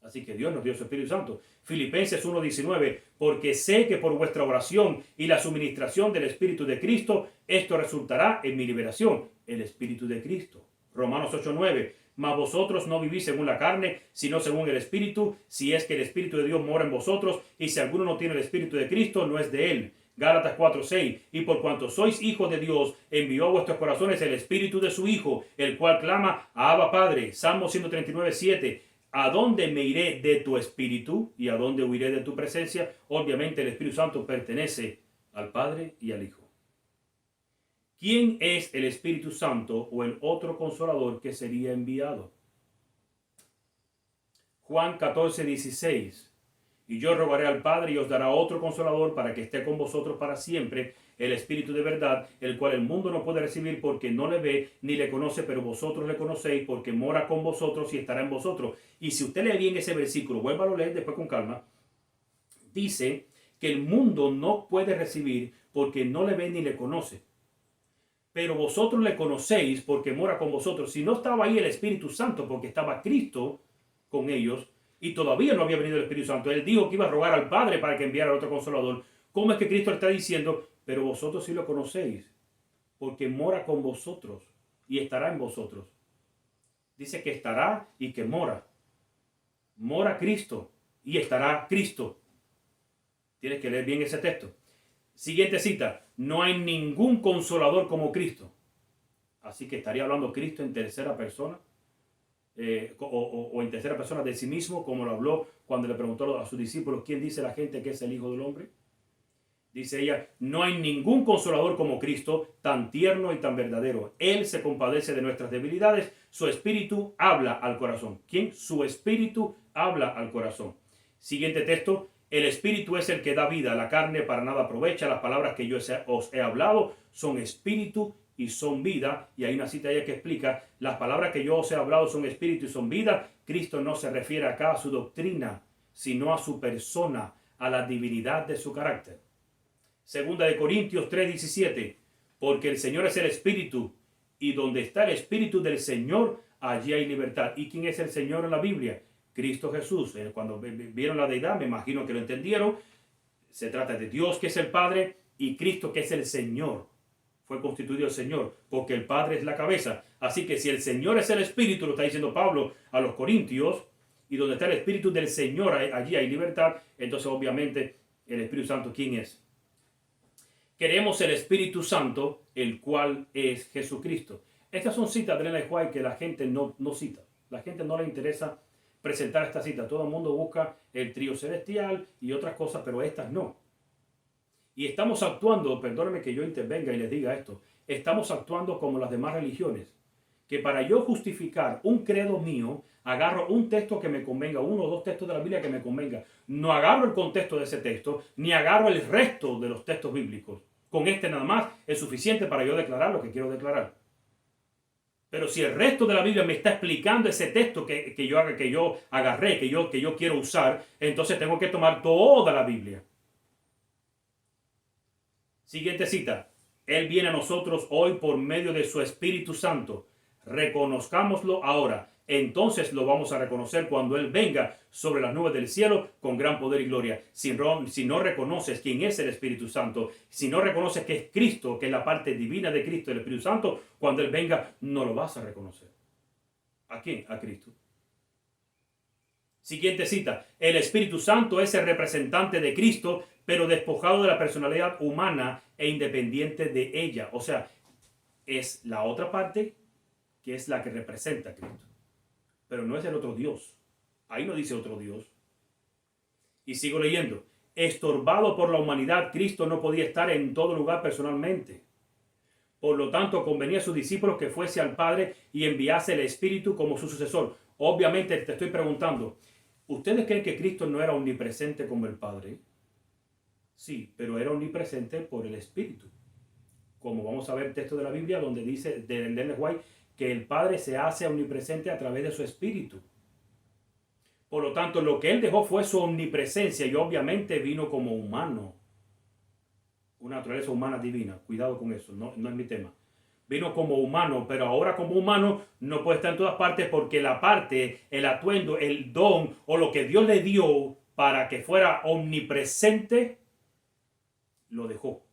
Así que Dios nos dio su Espíritu Santo. Filipenses 1:19, porque sé que por vuestra oración y la suministración del Espíritu de Cristo, esto resultará en mi liberación, el Espíritu de Cristo. Romanos 8:9, mas vosotros no vivís según la carne, sino según el Espíritu, si es que el Espíritu de Dios mora en vosotros, y si alguno no tiene el Espíritu de Cristo, no es de él. Gálatas 4:6, y por cuanto sois hijos de Dios, envió a vuestros corazones el Espíritu de su Hijo, el cual clama, Abba Padre. Salmo 139:7, ¿a dónde me iré de tu Espíritu y a dónde huiré de tu presencia? Obviamente el Espíritu Santo pertenece al Padre y al Hijo. ¿Quién es el Espíritu Santo o el otro consolador que sería enviado? Juan 14:16, y yo rogaré al Padre y os dará otro consolador para que esté con vosotros para siempre, el Espíritu de verdad, el cual el mundo no puede recibir porque no le ve ni le conoce, pero vosotros le conocéis porque mora con vosotros y estará en vosotros. Y si usted lee bien ese versículo, vuélvalo a leer después con calma, dice que el mundo no puede recibir porque no le ve ni le conoce, pero vosotros le conocéis porque mora con vosotros. Si no estaba ahí el Espíritu Santo, porque estaba Cristo con ellos y todavía no había venido el Espíritu Santo, él dijo que iba a rogar al Padre para que enviara otro consolador. ¿Cómo es que Cristo está diciendo, pero vosotros sí lo conocéis porque mora con vosotros y estará en vosotros? Dice que estará y que mora. Mora Cristo y estará Cristo. Tienes que leer bien ese texto. Siguiente cita, no hay ningún consolador como Cristo. Así que estaría hablando Cristo en tercera persona, o en tercera persona de sí mismo, como lo habló cuando le preguntó a sus discípulos, ¿quién dice la gente que es el Hijo del Hombre? Dice ella, no hay ningún consolador como Cristo, tan tierno y tan verdadero. Él se compadece de nuestras debilidades, su espíritu habla al corazón. ¿Quién? Su espíritu habla al corazón. Siguiente texto, el espíritu es el que da vida, la carne para nada aprovecha. Las palabras que yo os he hablado son espíritu y son vida. Y hay una cita ahí que explica, las palabras que yo os he hablado son espíritu y son vida. Cristo no se refiere acá a su doctrina, sino a su persona, a la divinidad de su carácter. Segunda de Corintios 3:17, porque el Señor es el Espíritu, y donde está el Espíritu del Señor, allí hay libertad. ¿Y quién es el Señor en la Biblia? Cristo Jesús. Cuando vieron la deidad, me imagino que lo entendieron. Se trata de Dios, que es el Padre, y Cristo, que es el Señor. Fue constituido el Señor, porque el Padre es la cabeza. Así que si el Señor es el Espíritu, lo está diciendo Pablo a los Corintios, y donde está el Espíritu del Señor, allí hay libertad. Entonces, obviamente, el Espíritu Santo, ¿quién es? Queremos el Espíritu Santo, el cual es Jesucristo. Estas son citas de Ellen G. White que la gente no cita. La gente no le interesa presentar esta cita. Todo el mundo busca el trío celestial y otras cosas, pero estas no. Y estamos actuando, perdónenme que yo intervenga y les diga esto, estamos actuando como las demás religiones, que para yo justificar un credo mío, agarro un texto que me convenga, uno o dos textos de la Biblia que me convenga. No agarro el contexto de ese texto, ni agarro el resto de los textos bíblicos. Con este nada más es suficiente para yo declarar lo que quiero declarar. Pero si el resto de la Biblia me está explicando ese texto que yo agarré, que yo quiero usar, entonces tengo que tomar toda la Biblia. Siguiente cita. Él viene a nosotros hoy por medio de su Espíritu Santo. Reconozcámoslo ahora. Entonces lo vamos a reconocer cuando Él venga sobre las nubes del cielo con gran poder y gloria. Si no reconoces quién es el Espíritu Santo, si no reconoces que es Cristo, que es la parte divina de Cristo, el Espíritu Santo, cuando Él venga no lo vas a reconocer. ¿A quién? A Cristo. Siguiente cita. El Espíritu Santo es el representante de Cristo, pero despojado de la personalidad humana e independiente de ella. O sea, es la otra parte que es la que representa a Cristo. Pero no es el otro Dios. Ahí no dice otro Dios. Y sigo leyendo. Estorbado por la humanidad, Cristo no podía estar en todo lugar personalmente. Por lo tanto, convenía a sus discípulos que fuese al Padre y enviase el Espíritu como su sucesor. Obviamente te estoy preguntando, ¿ustedes creen que Cristo no era omnipresente como el Padre? Sí, pero era omnipresente por el Espíritu. Como vamos a ver el texto de la Biblia donde dice de Ellen White que el Padre se hace omnipresente a través de su Espíritu. Por lo tanto, lo que él dejó fue su omnipresencia y obviamente vino como humano. Una naturaleza humana divina. Cuidado con eso, no es mi tema. Vino como humano, pero ahora como humano no puede estar en todas partes porque la parte, el atuendo, el don o lo que Dios le dio para que fuera omnipresente, lo dejó.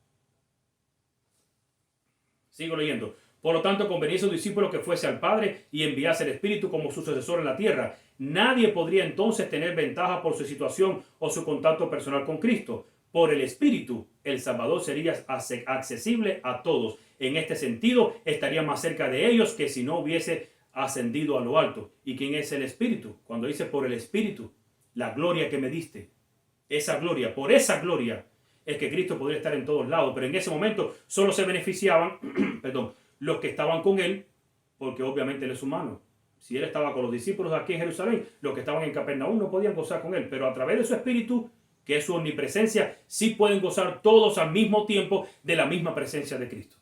Sigo leyendo. Por lo tanto, convenía a sus discípulos que fuese al Padre y enviase el Espíritu como su sucesor en la tierra. Nadie podría entonces tener ventaja por su situación o su contacto personal con Cristo. Por el Espíritu, el Salvador sería accesible a todos. En este sentido, estaría más cerca de ellos que si no hubiese ascendido a lo alto. ¿Y quién es el Espíritu? Cuando dice por el Espíritu, la gloria que me diste. Esa gloria, por esa gloria, es que Cristo podría estar en todos lados. Pero en ese momento solo se beneficiaban, los que estaban con él, porque obviamente él es humano. Si él estaba con los discípulos aquí en Jerusalén, los que estaban en Capernaum no podían gozar con él. Pero a través de su Espíritu, que es su omnipresencia, sí pueden gozar todos al mismo tiempo de la misma presencia de Cristo.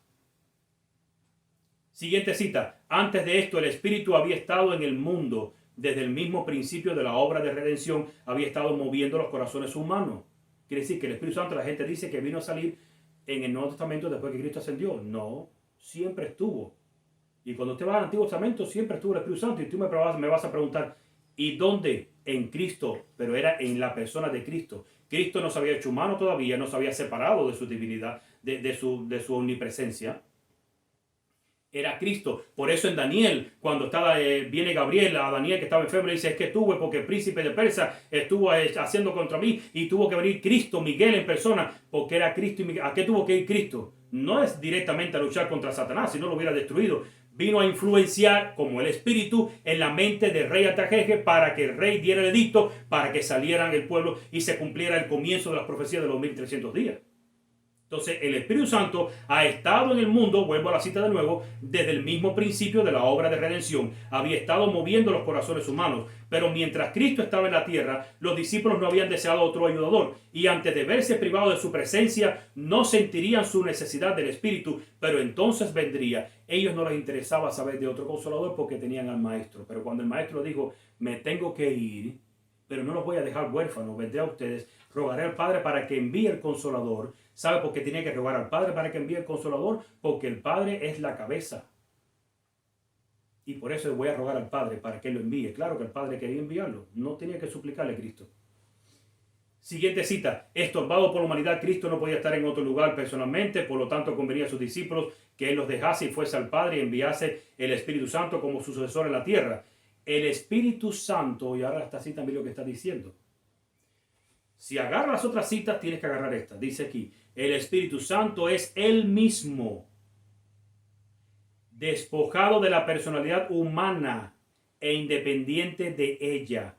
Siguiente cita. Antes de esto, el Espíritu había estado en el mundo. Desde el mismo principio de la obra de redención, había estado moviendo los corazones humanos. Quiere decir que el Espíritu Santo, la gente dice que vino a salir en el Nuevo Testamento después que Cristo ascendió. No, siempre estuvo. Y cuando usted va al Antiguo Testamento, siempre estuvo el Espíritu Santo. Y tú me vas a preguntar, ¿y dónde? En Cristo, pero era en la persona de Cristo. Cristo no se había hecho humano todavía, no se había separado de su divinidad, de su omnipresencia. Era Cristo. Por eso en Daniel, cuando viene Gabriel a Daniel que estaba enfermo, le dice, es que estuve porque el príncipe de Persia estuvo haciendo contra mí y tuvo que venir Cristo, Miguel en persona, porque era Cristo y Miguel. ¿A qué tuvo que ir Cristo? No es directamente a luchar contra Satanás, si no lo hubiera destruido. Vino a influenciar como el Espíritu en la mente del rey Artajerjes para que el rey diera el edicto, para que salieran el pueblo y se cumpliera el comienzo de las profecías de los 1300 días. Entonces, el Espíritu Santo ha estado en el mundo, vuelvo a la cita de nuevo, desde el mismo principio de la obra de redención. Había estado moviendo los corazones humanos. Pero mientras Cristo estaba en la tierra, los discípulos no habían deseado otro ayudador. Y antes de verse privados de su presencia, no sentirían su necesidad del Espíritu, pero entonces vendría. Ellos no les interesaba saber de otro consolador porque tenían al Maestro. Pero cuando el Maestro dijo, me tengo que ir, pero no los voy a dejar huérfanos, vendré a ustedes, rogaré al Padre para que envíe el Consolador. ¿Sabe por qué tenía que rogar al Padre para que envíe el Consolador? Porque el Padre es la cabeza. Y por eso voy a rogar al Padre para que lo envíe. Claro que el Padre quería enviarlo. No tenía que suplicarle a Cristo. Siguiente cita. Estorbado por la humanidad, Cristo no podía estar en otro lugar personalmente. Por lo tanto, convenía a sus discípulos que Él los dejase y fuese al Padre y enviase el Espíritu Santo como su sucesor en la tierra. El Espíritu Santo, y ahora esta cita, mira lo que está diciendo. Si agarras las otras citas, tienes que agarrar esta. Dice aquí, el Espíritu Santo es Él mismo, despojado de la personalidad humana e independiente de ella.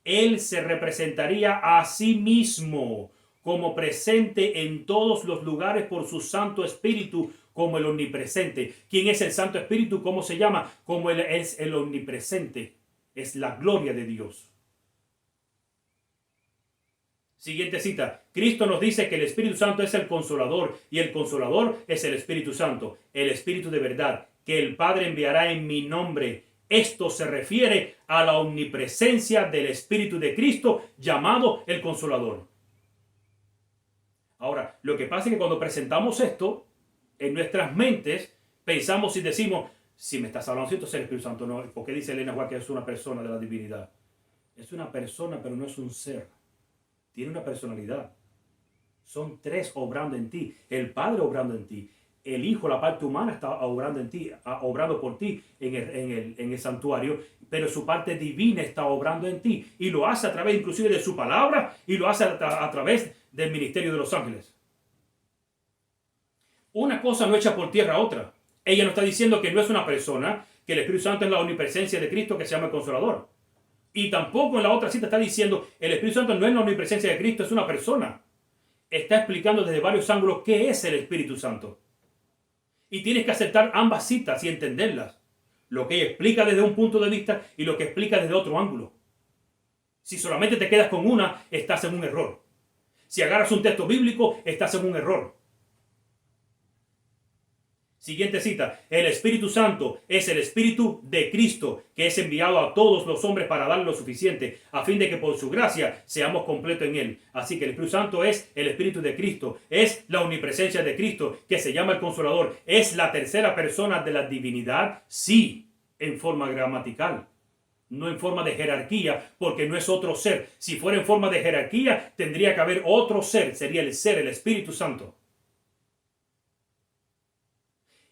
Él se representaría a sí mismo como presente en todos los lugares por su Santo Espíritu, como el omnipresente. ¿Quién es el Santo Espíritu? ¿Cómo se llama? Como Él es el omnipresente. Es la gloria de Dios. Siguiente cita. Cristo nos dice que el Espíritu Santo es el Consolador y el Consolador es el Espíritu Santo, el Espíritu de verdad, que el Padre enviará en mi nombre. Esto se refiere a la omnipresencia del Espíritu de Cristo llamado el Consolador. Ahora, lo que pasa es que cuando presentamos esto en nuestras mentes, pensamos y decimos, si me estás hablando, entonces el Espíritu Santo no. ¿Por qué dice Elena White que es una persona de la divinidad? Es una persona, pero no es un ser. Tiene una personalidad. Son tres obrando en ti. El Padre obrando en ti. El Hijo, la parte humana, está obrando en ti, obrando por ti en el santuario, pero su parte divina está obrando en ti. Y lo hace a través inclusive de su palabra y lo hace a través del ministerio de los ángeles. Una cosa no echa por tierra a otra. Ella nos está diciendo que no es una persona, que el Espíritu Santo es la omnipresencia de Cristo que se llama el Consolador. Y tampoco en la otra cita está diciendo el Espíritu Santo no es la omnipresencia de Cristo, es una persona. Está explicando desde varios ángulos qué es el Espíritu Santo. Y tienes que aceptar ambas citas y entenderlas. Lo que ella explica desde un punto de vista y lo que explica desde otro ángulo. Si solamente te quedas con una, estás en un error. Si agarras un texto bíblico, estás en un error. Siguiente cita. El Espíritu Santo es el Espíritu de Cristo, que es enviado a todos los hombres para darle lo suficiente, a fin de que por su gracia seamos completos en Él. Así que el Espíritu Santo es el Espíritu de Cristo, es la omnipresencia de Cristo, que se llama el Consolador, es la tercera persona de la divinidad, sí, en forma gramatical, no en forma de jerarquía, porque no es otro ser. Si fuera en forma de jerarquía, tendría que haber otro ser, sería el ser, el Espíritu Santo.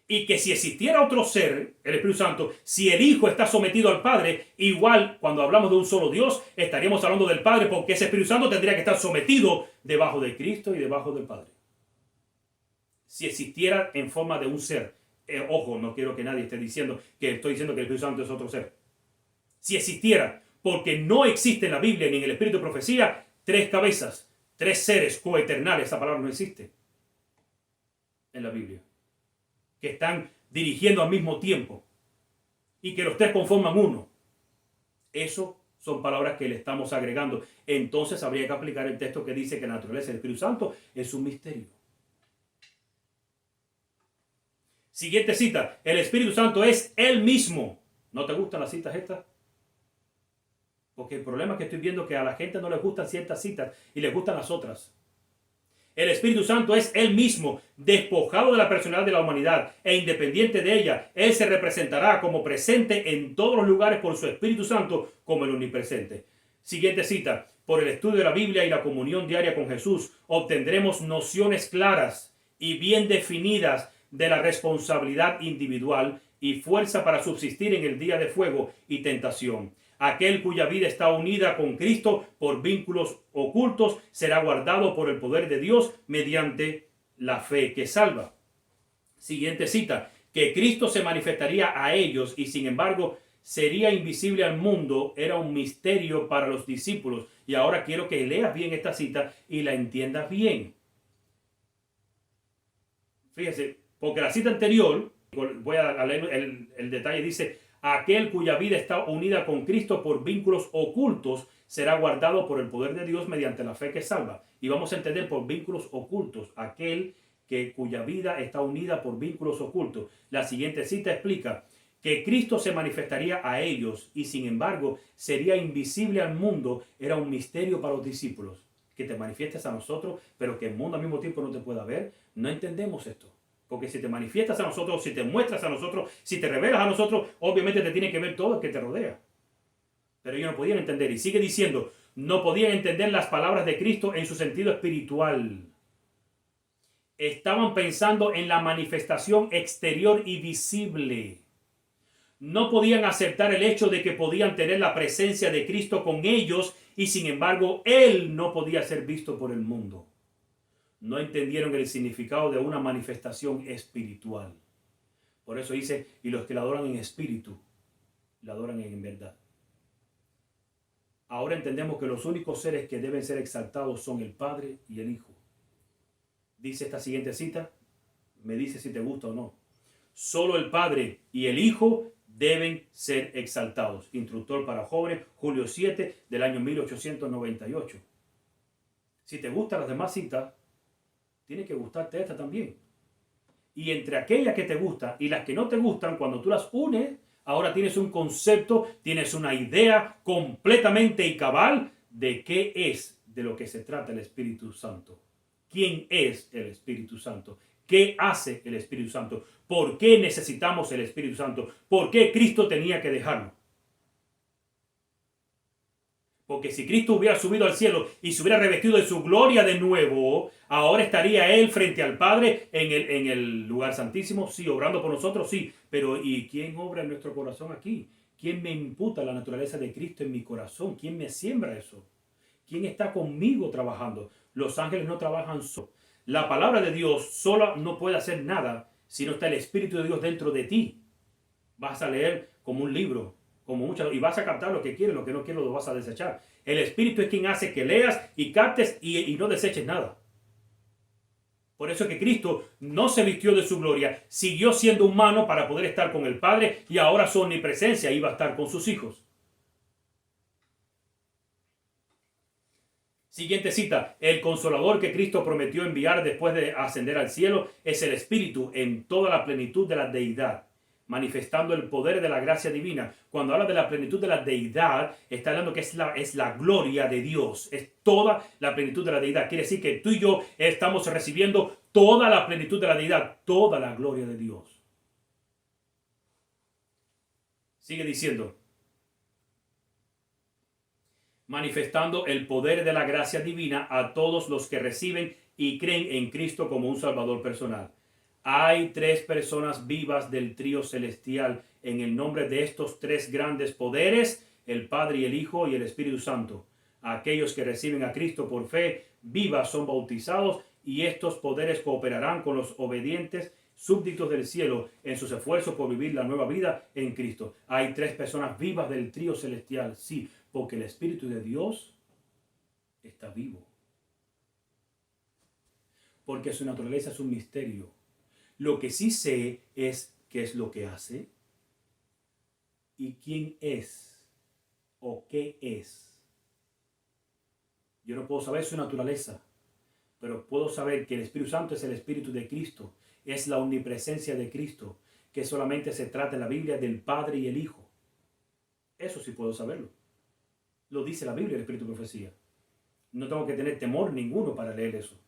Y que si existiera otro ser, el Espíritu Santo, si el Hijo está sometido al Padre, igual cuando hablamos de un solo Dios, estaríamos hablando del Padre, porque ese Espíritu Santo tendría que estar sometido debajo de Cristo y debajo del Padre. Si existiera en forma de un ser. Ojo, no quiero que nadie esté diciendo que estoy diciendo que el Espíritu Santo es otro ser. Si existiera, porque no existe en la Biblia ni en el Espíritu de Profecía, tres cabezas, tres seres coeternales, esa palabra no existe en la Biblia, que están dirigiendo al mismo tiempo y que los tres conforman uno. Eso son palabras que le estamos agregando. Entonces habría que aplicar el texto que dice que la naturaleza del Espíritu Santo es un misterio. Siguiente cita. El Espíritu Santo es Él mismo. ¿No te gustan las citas estas? Porque el problema es que estoy viendo que a la gente no les gustan ciertas citas y les gustan las otras. El Espíritu Santo es Él mismo, despojado de la personalidad de la humanidad e independiente de ella. Él se representará como presente en todos los lugares por su Espíritu Santo como el omnipresente. Siguiente cita. Por el estudio de la Biblia y la comunión diaria con Jesús, obtendremos nociones claras y bien definidas de la responsabilidad individual y fuerza para subsistir en el día de fuego y tentación. Aquel cuya vida está unida con Cristo por vínculos ocultos será guardado por el poder de Dios mediante la fe que salva. Siguiente cita. Que Cristo se manifestaría a ellos y sin embargo sería invisible al mundo era un misterio para los discípulos. Y ahora quiero que leas bien esta cita y la entiendas bien. Fíjese, porque la cita anterior, voy a leer el detalle, dice: aquel cuya vida está unida con Cristo por vínculos ocultos será guardado por el poder de Dios mediante la fe que salva. Y vamos a entender por vínculos ocultos, aquel cuya vida está unida por vínculos ocultos. La siguiente cita explica que Cristo se manifestaría a ellos y sin embargo sería invisible al mundo. Era un misterio para los discípulos. Que te manifiestes a nosotros, pero que el mundo al mismo tiempo no te pueda ver. No entendemos esto. Porque si te manifiestas a nosotros, si te muestras a nosotros, si te revelas a nosotros, obviamente te tiene que ver todo el que te rodea. Pero ellos no podían entender. Y sigue diciendo, no podían entender las palabras de Cristo en su sentido espiritual. Estaban pensando en la manifestación exterior y visible. No podían aceptar el hecho de que podían tener la presencia de Cristo con ellos y sin embargo Él no podía ser visto por el mundo. No entendieron el significado de una manifestación espiritual. Por eso dice, y los que la adoran en espíritu, la adoran en verdad. Ahora entendemos que los únicos seres que deben ser exaltados son el Padre y el Hijo. Dice esta siguiente cita, me dice si te gusta o no. Solo el Padre y el Hijo deben ser exaltados. Instructor para jóvenes, julio 7 del año 1898. Si te gustan las demás citas, tiene que gustarte esta también. Y entre aquellas que te gustan y las que no te gustan, cuando tú las unes, ahora tienes un concepto, tienes una idea completamente y cabal de qué es de lo que se trata el Espíritu Santo. ¿Quién es el Espíritu Santo? ¿Qué hace el Espíritu Santo? ¿Por qué necesitamos el Espíritu Santo? ¿Por qué Cristo tenía que dejarlo? Porque si Cristo hubiera subido al cielo y se hubiera revestido de su gloria de nuevo, ahora estaría Él frente al Padre en el lugar santísimo, sí, obrando por nosotros, sí. Pero ¿y quién obra en nuestro corazón aquí? ¿Quién me imputa la naturaleza de Cristo en mi corazón? ¿Quién me siembra eso? ¿Quién está conmigo trabajando? Los ángeles no trabajan solos. La palabra de Dios sola no puede hacer nada si no está el Espíritu de Dios dentro de ti. Vas a leer como un libro, y vas a captar lo que quieres, lo que no quieres lo vas a desechar. El Espíritu es quien hace que leas y captes y no deseches nada. Por eso es que Cristo no se vistió de su gloria, siguió siendo humano para poder estar con el Padre y ahora su omnipresencia iba a estar con sus hijos. Siguiente cita, el consolador que Cristo prometió enviar después de ascender al cielo es el Espíritu en toda la plenitud de la deidad, manifestando el poder de la gracia divina. Cuando habla de la plenitud de la deidad, está hablando que es la gloria de Dios, es toda la plenitud de la deidad. Quiere decir que tú y yo estamos recibiendo toda la plenitud de la deidad, toda la gloria de Dios. Sigue diciendo, manifestando el poder de la gracia divina a todos los que reciben y creen en Cristo como un Salvador personal. Hay tres personas vivas del trío celestial en el nombre de estos tres grandes poderes, el Padre y el Hijo y el Espíritu Santo. Aquellos que reciben a Cristo por fe viva son bautizados y estos poderes cooperarán con los obedientes súbditos del cielo en sus esfuerzos por vivir la nueva vida en Cristo. Hay tres personas vivas del trío celestial, sí, porque el Espíritu de Dios está vivo. Porque su naturaleza es un misterio. Lo que sí sé es qué es lo que hace y quién es o qué es. Yo no puedo saber su naturaleza, pero puedo saber que el Espíritu Santo es el Espíritu de Cristo, es la omnipresencia de Cristo, que solamente se trata en la Biblia del Padre y el Hijo. Eso sí puedo saberlo. Lo dice la Biblia, el Espíritu de Profecía. No tengo que tener temor ninguno para leer eso.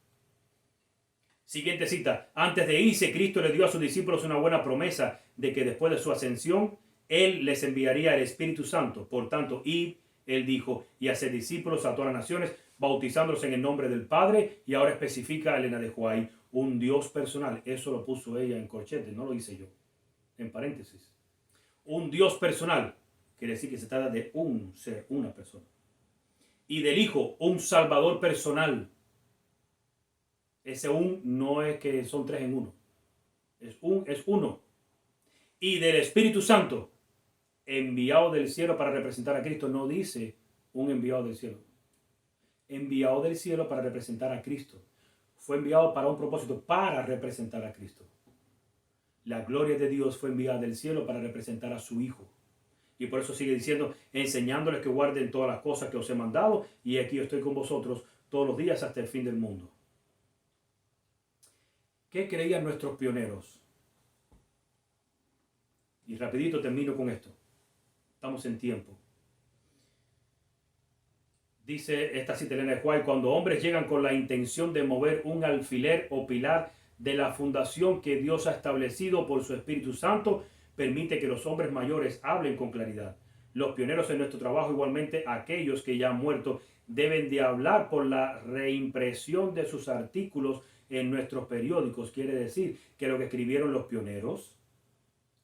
Siguiente cita. Antes de irse, Cristo le dio a sus discípulos una buena promesa de que después de su ascensión, Él les enviaría el Espíritu Santo. Por tanto, id, Él dijo, y hacer discípulos a todas las naciones, bautizándolos en el nombre del Padre, y ahora especifica a Elena de White, un Dios personal. Eso lo puso ella en corchete, no lo hice yo. En paréntesis. Un Dios personal. Quiere decir que se trata de un ser, una persona. Y del Hijo, un Salvador personal. Ese un no es que son tres en uno. Es uno. Y del Espíritu Santo, enviado del cielo para representar a Cristo. No dice un enviado del cielo. Enviado del cielo para representar a Cristo. Fue enviado para un propósito, para representar a Cristo. La gloria de Dios fue enviada del cielo para representar a su Hijo. Y por eso sigue diciendo, enseñándoles que guarden todas las cosas que os he mandado, y aquí yo estoy con vosotros todos los días hasta el fin del mundo. ¿Qué creían nuestros pioneros? Y rapidito termino con esto. Estamos en tiempo. Dice esta cita Elena de White, cuando hombres llegan con la intención de mover un alfiler o pilar de la fundación que Dios ha establecido por su Espíritu Santo, permite que los hombres mayores hablen con claridad. Los pioneros en nuestro trabajo, igualmente aquellos que ya han muerto, deben de hablar por la reimpresión de sus artículos en nuestros periódicos. Quiere decir que lo que escribieron los pioneros,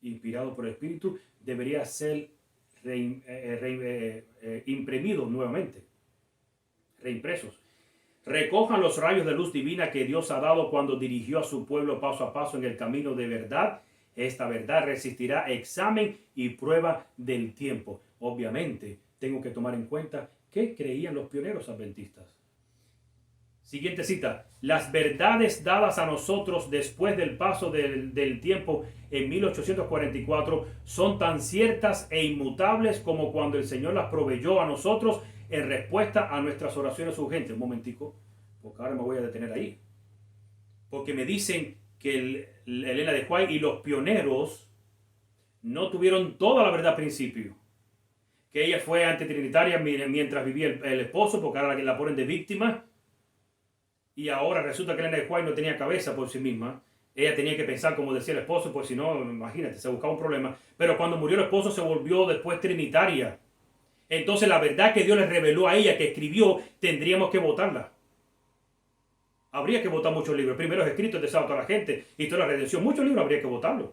inspirados por el Espíritu, debería ser imprimido nuevamente, reimpresos. Recojan los rayos de luz divina que Dios ha dado cuando dirigió a su pueblo paso a paso en el camino de verdad. Esta verdad resistirá examen y prueba del tiempo. Obviamente, tengo que tomar en cuenta qué creían los pioneros adventistas. Siguiente cita. Las verdades dadas a nosotros después del paso del tiempo en 1844 son tan ciertas e inmutables como cuando el Señor las proveyó a nosotros en respuesta a nuestras oraciones urgentes. Un momentico, porque ahora me voy a detener ahí. Porque me dicen que Elena de White y los pioneros no tuvieron toda la verdad al principio. Que ella fue antitrinitaria mientras vivía el esposo, porque ahora la ponen de víctima. Y ahora resulta que Elena de White no tenía cabeza por sí misma. Ella tenía que pensar como decía el esposo, pues si no, imagínate, se buscaba un problema. Pero cuando murió el esposo se volvió después trinitaria. Entonces la verdad que Dios le reveló a ella, que escribió, tendríamos que votarla. Habría que votar muchos libros. Primeros escritos de toda la gente, Historia de la Redención. Muchos libros habría que votarlos.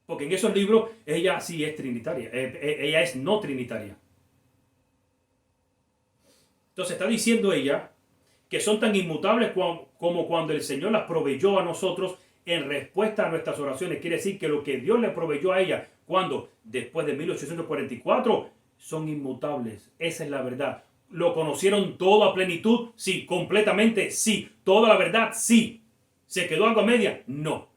Porque en esos libros ella sí es trinitaria. Ella es no trinitaria. Entonces está diciendo ella que son tan inmutables como cuando el Señor las proveyó a nosotros en respuesta a nuestras oraciones. Quiere decir que lo que Dios le proveyó a ella cuando después de 1844 son inmutables. Esa es la verdad. ¿Lo conocieron todo a plenitud? Sí. ¿Completamente? Sí. ¿Toda la verdad? Sí. ¿Se quedó algo a media? No.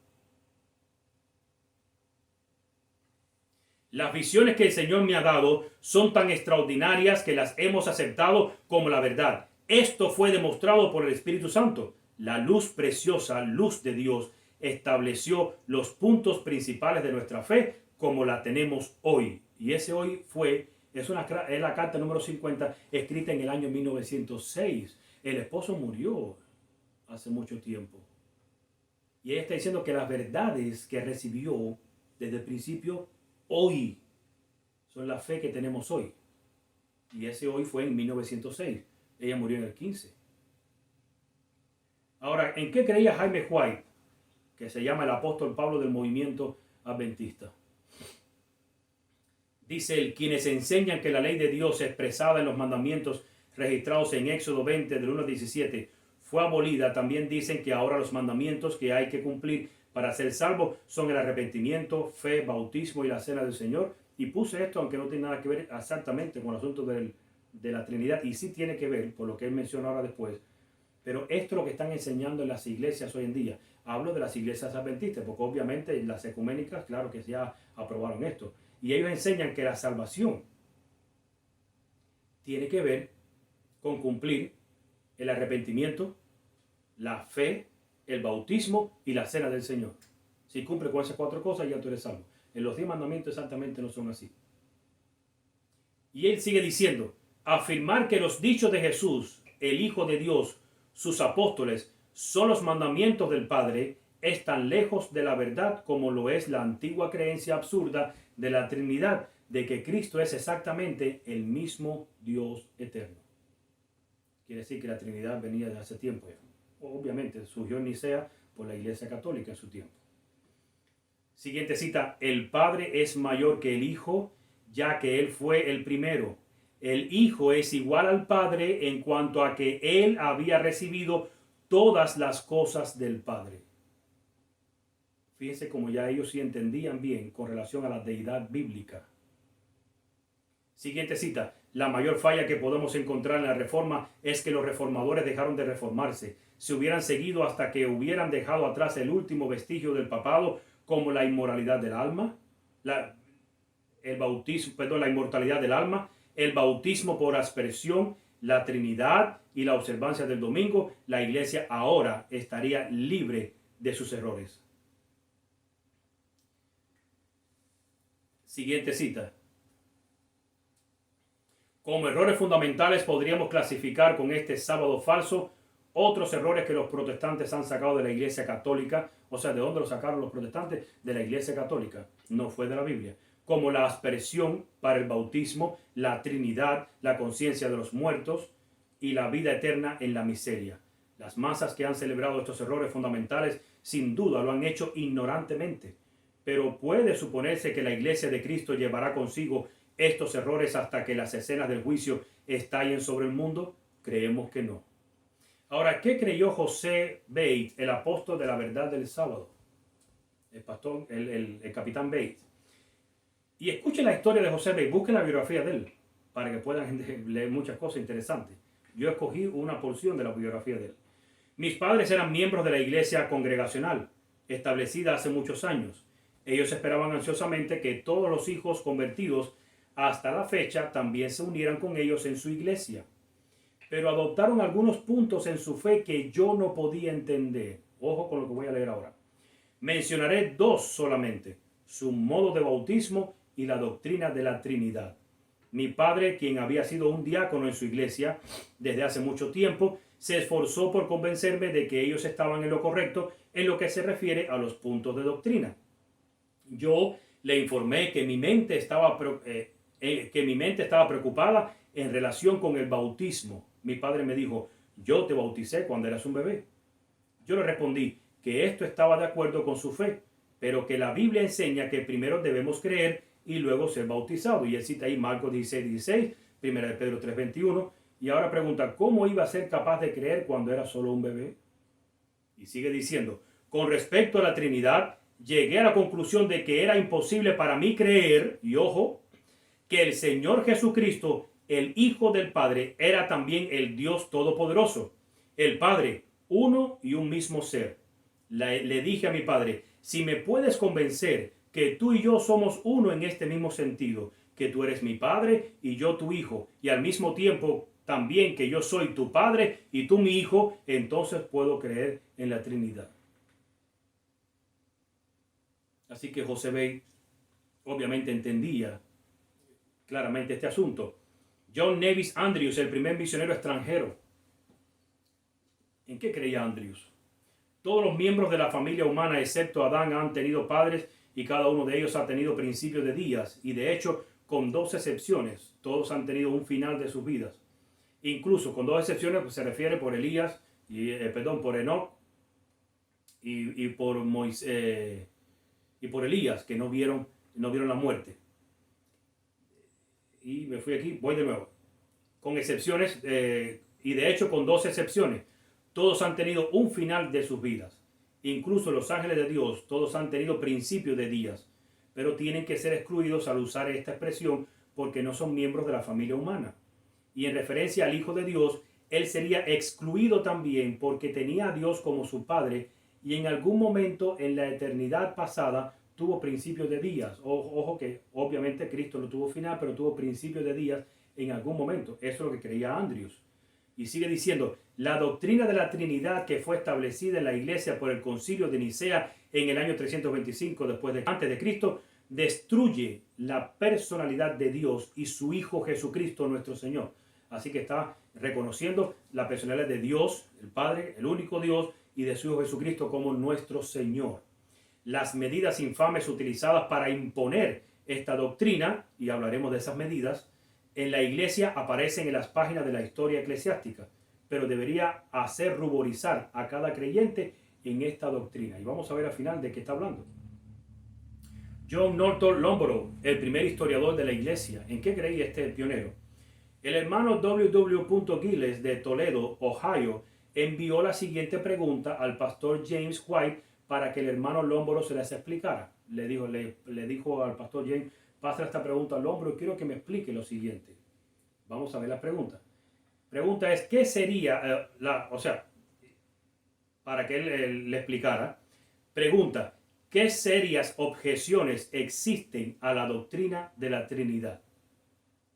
Las visiones que el Señor me ha dado son tan extraordinarias que las hemos aceptado como la verdad. Esto fue demostrado por el Espíritu Santo. La luz preciosa, luz de Dios, estableció los puntos principales de nuestra fe como la tenemos hoy. Y ese hoy es la carta número 50, escrita en el año 1906. El esposo murió hace mucho tiempo. Y ella está diciendo que las verdades que recibió desde el principio, hoy, son la fe que tenemos hoy. Y ese hoy fue en 1906. Ella murió en el 15. Ahora, ¿en qué creía Jaime White, que se llama el apóstol Pablo del movimiento adventista? Dice él, quienes enseñan que la ley de Dios expresada en los mandamientos registrados en Éxodo 20, del 1 al 17, fue abolida, también dicen que ahora los mandamientos que hay que cumplir para ser salvo son el arrepentimiento, fe, bautismo y la cena del Señor. Y puse esto, aunque no tiene nada que ver exactamente con el asunto de la Trinidad, y sí tiene que ver, por lo que él menciona ahora después, pero esto es lo que están enseñando en las iglesias hoy en día. Hablo de las iglesias adventistas, porque obviamente las ecuménicas, claro que ya aprobaron esto. Y ellos enseñan que la salvación tiene que ver con cumplir el arrepentimiento, la fe, el bautismo y la cena del Señor. Si cumple con esas 4 cosas, ya tú eres salvo. En los 10 mandamientos exactamente no son así. Y él sigue diciendo, afirmar que los dichos de Jesús, el Hijo de Dios, sus apóstoles, son los mandamientos del Padre, es tan lejos de la verdad como lo es la antigua creencia absurda de la Trinidad, de que Cristo es exactamente el mismo Dios eterno. Quiere decir que la Trinidad venía de hace tiempo ya. Obviamente surgió en Nicea por la Iglesia Católica en su tiempo. Siguiente cita, el Padre es mayor que el Hijo, ya que Él fue el primero. El Hijo es igual al Padre en cuanto a que Él había recibido todas las cosas del Padre. Fíjense como ya ellos sí entendían bien con relación a la deidad bíblica. Siguiente cita, la mayor falla que podemos encontrar en la Reforma es que los reformadores dejaron de reformarse. Se hubieran seguido hasta que hubieran dejado atrás el último vestigio del papado, como la inmoralidad del alma, la inmortalidad del alma, el bautismo por aspersión, la Trinidad y la observancia del domingo. La iglesia ahora estaría libre de sus errores. Siguiente cita. Como errores fundamentales podríamos clasificar con este sábado falso otros errores que los protestantes han sacado de la Iglesia Católica. O sea, ¿de dónde lo sacaron los protestantes? De la Iglesia Católica. No fue de la Biblia. Como la aspersión para el bautismo, la Trinidad, la conciencia de los muertos y la vida eterna en la miseria. Las masas que han celebrado estos errores fundamentales sin duda lo han hecho ignorantemente. Pero ¿puede suponerse que la Iglesia de Cristo llevará consigo estos errores hasta que las escenas del juicio estallen sobre el mundo? Creemos que no. Ahora, ¿qué creyó José Bates, el apóstol de la verdad del sábado? El capitán Bates. Y escuchen la historia de José Bates, busquen la biografía de él, para que puedan leer muchas cosas interesantes. Yo escogí una porción de la biografía de él. Mis padres eran miembros de la iglesia congregacional, establecida hace muchos años. Ellos esperaban ansiosamente que todos los hijos convertidos hasta la fecha también se unieran con ellos en su iglesia. Pero adoptaron algunos puntos en su fe que yo no podía entender. Ojo con lo que voy a leer ahora. Mencionaré 2 solamente: su modo de bautismo y la doctrina de la Trinidad. Mi padre, quien había sido un diácono en su iglesia desde hace mucho tiempo, se esforzó por convencerme de que ellos estaban en lo correcto en lo que se refiere a los puntos de doctrina. Yo le informé que mi mente estaba preocupada en relación con el bautismo. Mi padre me dijo, yo te bauticé cuando eras un bebé. Yo le respondí que esto estaba de acuerdo con su fe, pero que la Biblia enseña que primero debemos creer y luego ser bautizados. Y él cita ahí Marcos 16:16, 1 de Pedro 3:21. Y ahora pregunta, ¿cómo iba a ser capaz de creer cuando era solo un bebé? Y sigue diciendo, con respecto a la Trinidad, llegué a la conclusión de que era imposible para mí creer, y ojo, que el Señor Jesucristo, el Hijo del Padre, era también el Dios Todopoderoso. El Padre, uno y un mismo ser. Le dije a mi padre, si me puedes convencer que tú y yo somos uno en este mismo sentido, que tú eres mi padre y yo tu hijo, y al mismo tiempo también que yo soy tu padre y tú mi hijo, entonces puedo creer en la Trinidad. Así que José Bey obviamente entendía claramente este asunto. John Nevis Andrews, el primer misionero extranjero. ¿En qué creía Andrews? Todos los miembros de la familia humana, excepto Adán, han tenido padres y cada uno de ellos ha tenido principios de días. Y de hecho, con dos excepciones, todos han tenido un final de sus vidas. Incluso con dos excepciones, pues, se refiere por Elías, por Enoc y por Moisés y por Elías, que no vieron la muerte. Y me fui aquí, voy de nuevo. Con excepciones, y de hecho con dos excepciones, todos han tenido un final de sus vidas. Incluso los ángeles de Dios, todos han tenido principios de días, pero tienen que ser excluidos al usar esta expresión porque no son miembros de la familia humana. Y en referencia al Hijo de Dios, él sería excluido también porque tenía a Dios como su Padre y en algún momento en la eternidad pasada tuvo principios de días. Ojo que obviamente Cristo no tuvo final, pero tuvo principios de días en algún momento. Eso es lo que creía Andrews. Y sigue diciendo, la doctrina de la Trinidad que fue establecida en la iglesia por el concilio de Nicea en el año 325 antes de Cristo, destruye la personalidad de Dios y su Hijo Jesucristo nuestro Señor. Así que está reconociendo la personalidad de Dios, el Padre, el único Dios, y de su Hijo Jesucristo como nuestro Señor. Las medidas infames utilizadas para imponer esta doctrina, y hablaremos de esas medidas, en la iglesia aparecen en las páginas de la historia eclesiástica, pero debería hacer ruborizar a cada creyente en esta doctrina. Y vamos a ver al final de qué está hablando. John Norton Lomborough, el primer historiador de la iglesia. ¿En qué creía este pionero? El hermano W.W. Giles de Toledo, Ohio, envió la siguiente pregunta al pastor James White para que el hermano Lomborough se las explicara. Le dijo al pastor James, pasa esta pregunta al Lomborough y quiero que me explique lo siguiente. Vamos a ver la pregunta. Pregunta es, ¿qué sería, para que él le explicara? Pregunta, ¿qué serias objeciones existen a la doctrina de la Trinidad?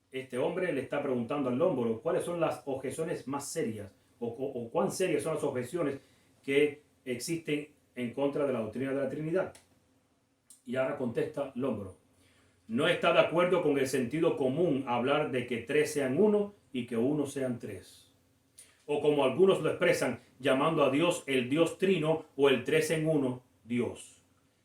Este hombre le está preguntando al Lomborough cuáles son las objeciones más serias o cuán serias son las objeciones que existen en contra de la doctrina de la Trinidad. Y ahora contesta Lomborough. No está de acuerdo con el sentido común hablar de que tres sean uno y que uno sean tres. O como algunos lo expresan, llamando a Dios el Dios trino o el tres en uno Dios.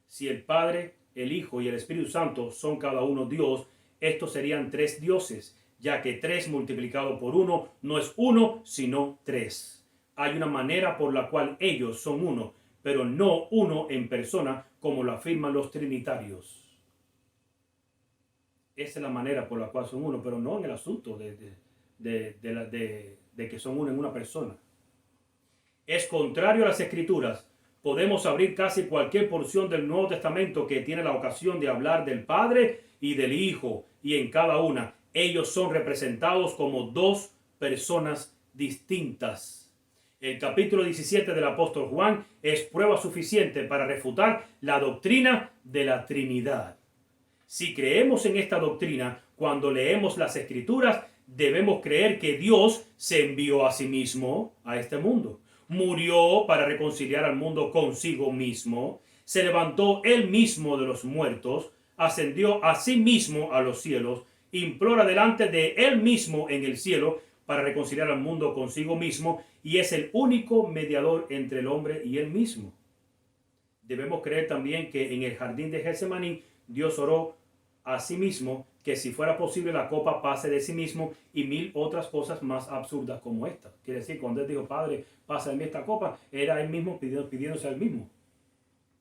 Si el Padre, el Hijo y el Espíritu Santo son cada uno Dios, estos serían tres dioses, ya que tres multiplicado por uno no es uno, sino tres. Hay una manera por la cual ellos son uno, pero no uno en persona, como lo afirman los trinitarios. Esa es la manera por la cual son uno, pero no en el asunto de que son uno en una persona. Es contrario a las Escrituras. Podemos abrir casi cualquier porción del Nuevo Testamento que tiene la ocasión de hablar del Padre y del Hijo, y en cada una ellos son representados como dos personas distintas. El capítulo 17 del apóstol Juan es prueba suficiente para refutar la doctrina de la Trinidad. Si creemos en esta doctrina, cuando leemos las Escrituras, debemos creer que Dios se envió a sí mismo a este mundo. Murió para reconciliar al mundo consigo mismo. Se levantó él mismo de los muertos. Ascendió a sí mismo a los cielos. Implora delante de él mismo en el cielo para reconciliar al mundo consigo mismo. Y es el único mediador entre el hombre y él mismo. Debemos creer también que en el jardín de Getsemaní Dios oró a sí mismo que si fuera posible la copa pase de sí mismo y mil otras cosas más absurdas como esta. Quiere decir, cuando él dijo, Padre, pasa de mí esta copa, era él mismo pidiéndose a él mismo.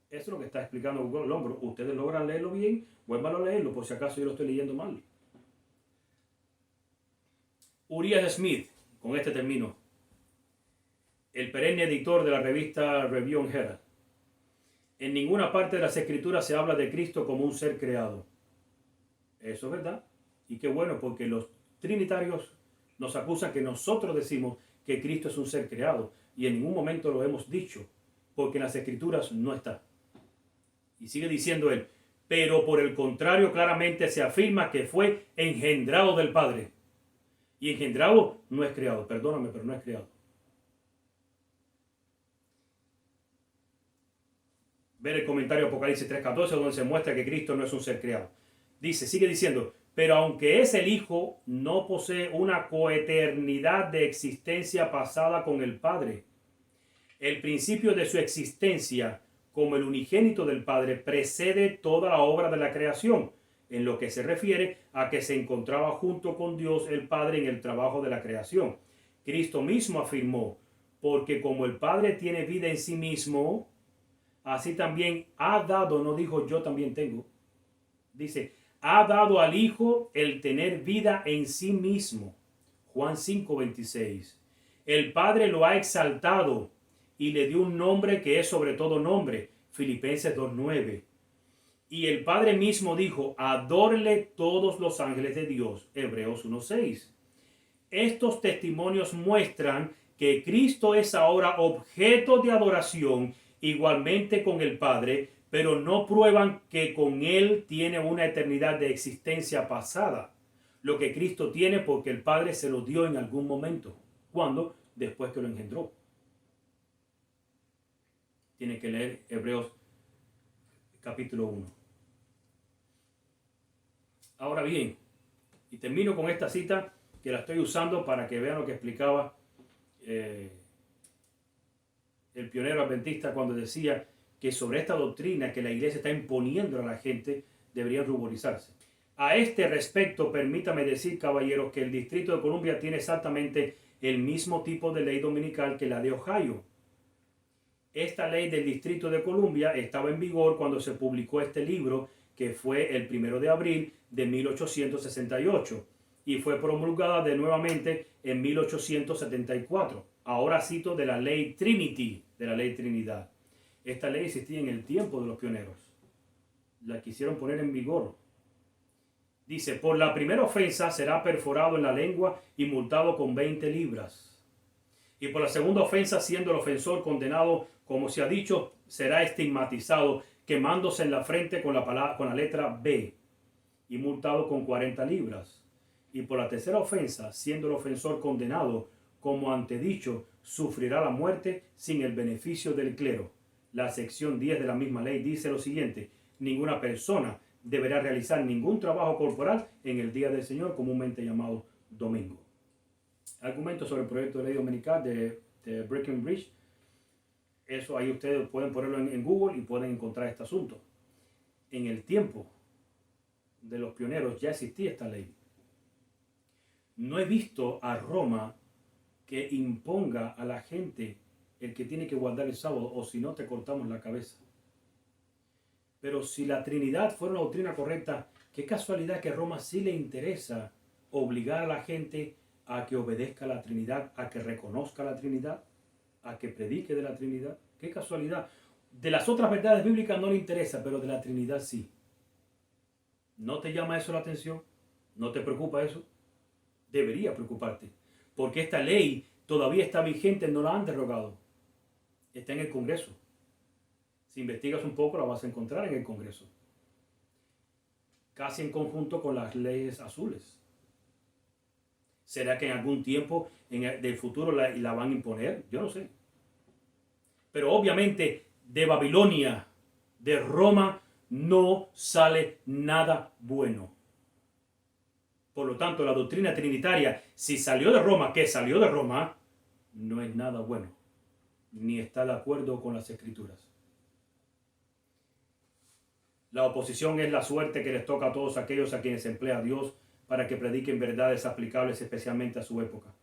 Eso es lo que está explicando Lomborough. Ustedes logran leerlo bien, vuelvan a leerlo por si acaso yo lo estoy leyendo mal. Uriah Smith, con este término, el perenne editor de la revista Review and Herald. En ninguna parte de las Escrituras se habla de Cristo como un ser creado. Eso es verdad. Y qué bueno, porque los trinitarios nos acusan que nosotros decimos que Cristo es un ser creado. Y en ningún momento lo hemos dicho, porque en las Escrituras no está. Y sigue diciendo él, pero por el contrario claramente se afirma que fue engendrado del Padre. Y engendrado no es creado, perdóname, pero no es creado. Ver el comentario de Apocalipsis 3:14 donde se muestra que Cristo no es un ser creado. Dice, sigue diciendo, pero aunque es el Hijo, no posee una coeternidad de existencia pasada con el Padre. El principio de su existencia como el unigénito del Padre precede toda la obra de la creación, en lo que se refiere a que se encontraba junto con Dios el Padre en el trabajo de la creación. Cristo mismo afirmó, porque como el Padre tiene vida en sí mismo, así también ha dado, no dijo yo también tengo, dice, ha dado al Hijo el tener vida en sí mismo. Juan 5:26. El Padre lo ha exaltado y le dio un nombre que es sobre todo nombre. Filipenses 2:9. Y el Padre mismo dijo, adórenle todos los ángeles de Dios. Hebreos 1:6. Estos testimonios muestran que Cristo es ahora objeto de adoración igualmente con el Padre, pero no prueban que con Él tiene una eternidad de existencia pasada. Lo que Cristo tiene porque el Padre se lo dio en algún momento. ¿Cuándo? Después que lo engendró. Tienen que leer Hebreos capítulo 1. Ahora bien, y termino con esta cita que la estoy usando para que vean lo que explicaba el pionero adventista cuando decía que sobre esta doctrina que la iglesia está imponiendo a la gente deberían ruborizarse. A este respecto, permítame decir, caballeros, que el Distrito de Columbia tiene exactamente el mismo tipo de ley dominical que la de Ohio. Esta ley del Distrito de Columbia estaba en vigor cuando se publicó este libro, que fue el 1 de abril de 1868 y fue promulgada de nuevamente en 1874. Ahora cito de la ley Trinity, de la ley Trinidad. Esta ley existía en el tiempo de los pioneros. La quisieron poner en vigor. Dice, por la primera ofensa será perforado en la lengua y multado con 20 libras. Y por la segunda ofensa, siendo el ofensor condenado, como se ha dicho, será estigmatizado, quemándose en la frente con la letra B y multado con 40 libras. Y por la tercera ofensa, siendo el ofensor condenado, como antedicho, sufrirá la muerte sin el beneficio del clero. La sección 10 de la misma ley dice lo siguiente: ninguna persona deberá realizar ningún trabajo corporal en el día del Señor, comúnmente llamado domingo. Argumentos sobre el proyecto de ley dominical de Breckenridge. Eso ahí ustedes pueden ponerlo en Google y pueden encontrar este asunto. En el tiempo de los pioneros ya existía esta ley. No he visto a Roma que imponga a la gente el que tiene que guardar el sábado, o si no te cortamos la cabeza. Pero si la Trinidad fuera una doctrina correcta, qué casualidad que a Roma sí le interesa obligar a la gente a que obedezca a la Trinidad, a que reconozca la Trinidad, a que predique de la Trinidad. Qué casualidad. De las otras verdades bíblicas no le interesa, pero de la Trinidad sí. ¿No te llama eso la atención? ¿No te preocupa eso? Debería preocuparte, porque esta ley todavía está vigente, no la han derogado. Está en el Congreso. Si investigas un poco, la vas a encontrar en el Congreso. Casi en conjunto con las leyes azules. ¿Será que en algún tiempo del futuro la van a imponer? Yo no sé. Pero obviamente de Babilonia, de Roma, no sale nada bueno. Por lo tanto, la doctrina trinitaria, si salió de Roma, que salió de Roma, no es nada bueno, ni está de acuerdo con las Escrituras. La oposición es la suerte que les toca a todos aquellos a quienes emplea Dios para que prediquen verdades aplicables especialmente a su época.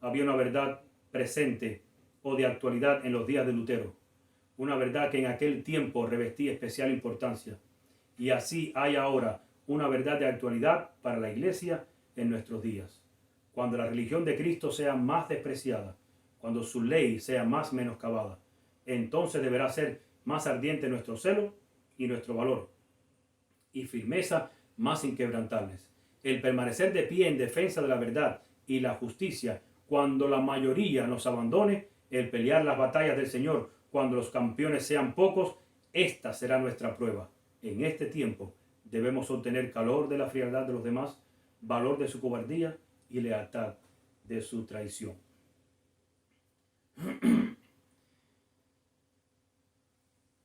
Había una verdad presente o de actualidad en los días de Lutero, una verdad que en aquel tiempo revestía especial importancia, y así hay ahora una verdad de actualidad para la Iglesia en nuestros días. Cuando la religión de Cristo sea más despreciada, cuando su ley sea más menoscabada, entonces deberá ser más ardiente nuestro celo y nuestro valor, y firmeza más inquebrantables. El permanecer de pie en defensa de la verdad y la justicia cuando la mayoría nos abandone, el pelear las batallas del Señor cuando los campeones sean pocos, esta será nuestra prueba. en este tiempo debemos obtener calor de la frialdad de los demás, valor de su cobardía y lealtad de su traición.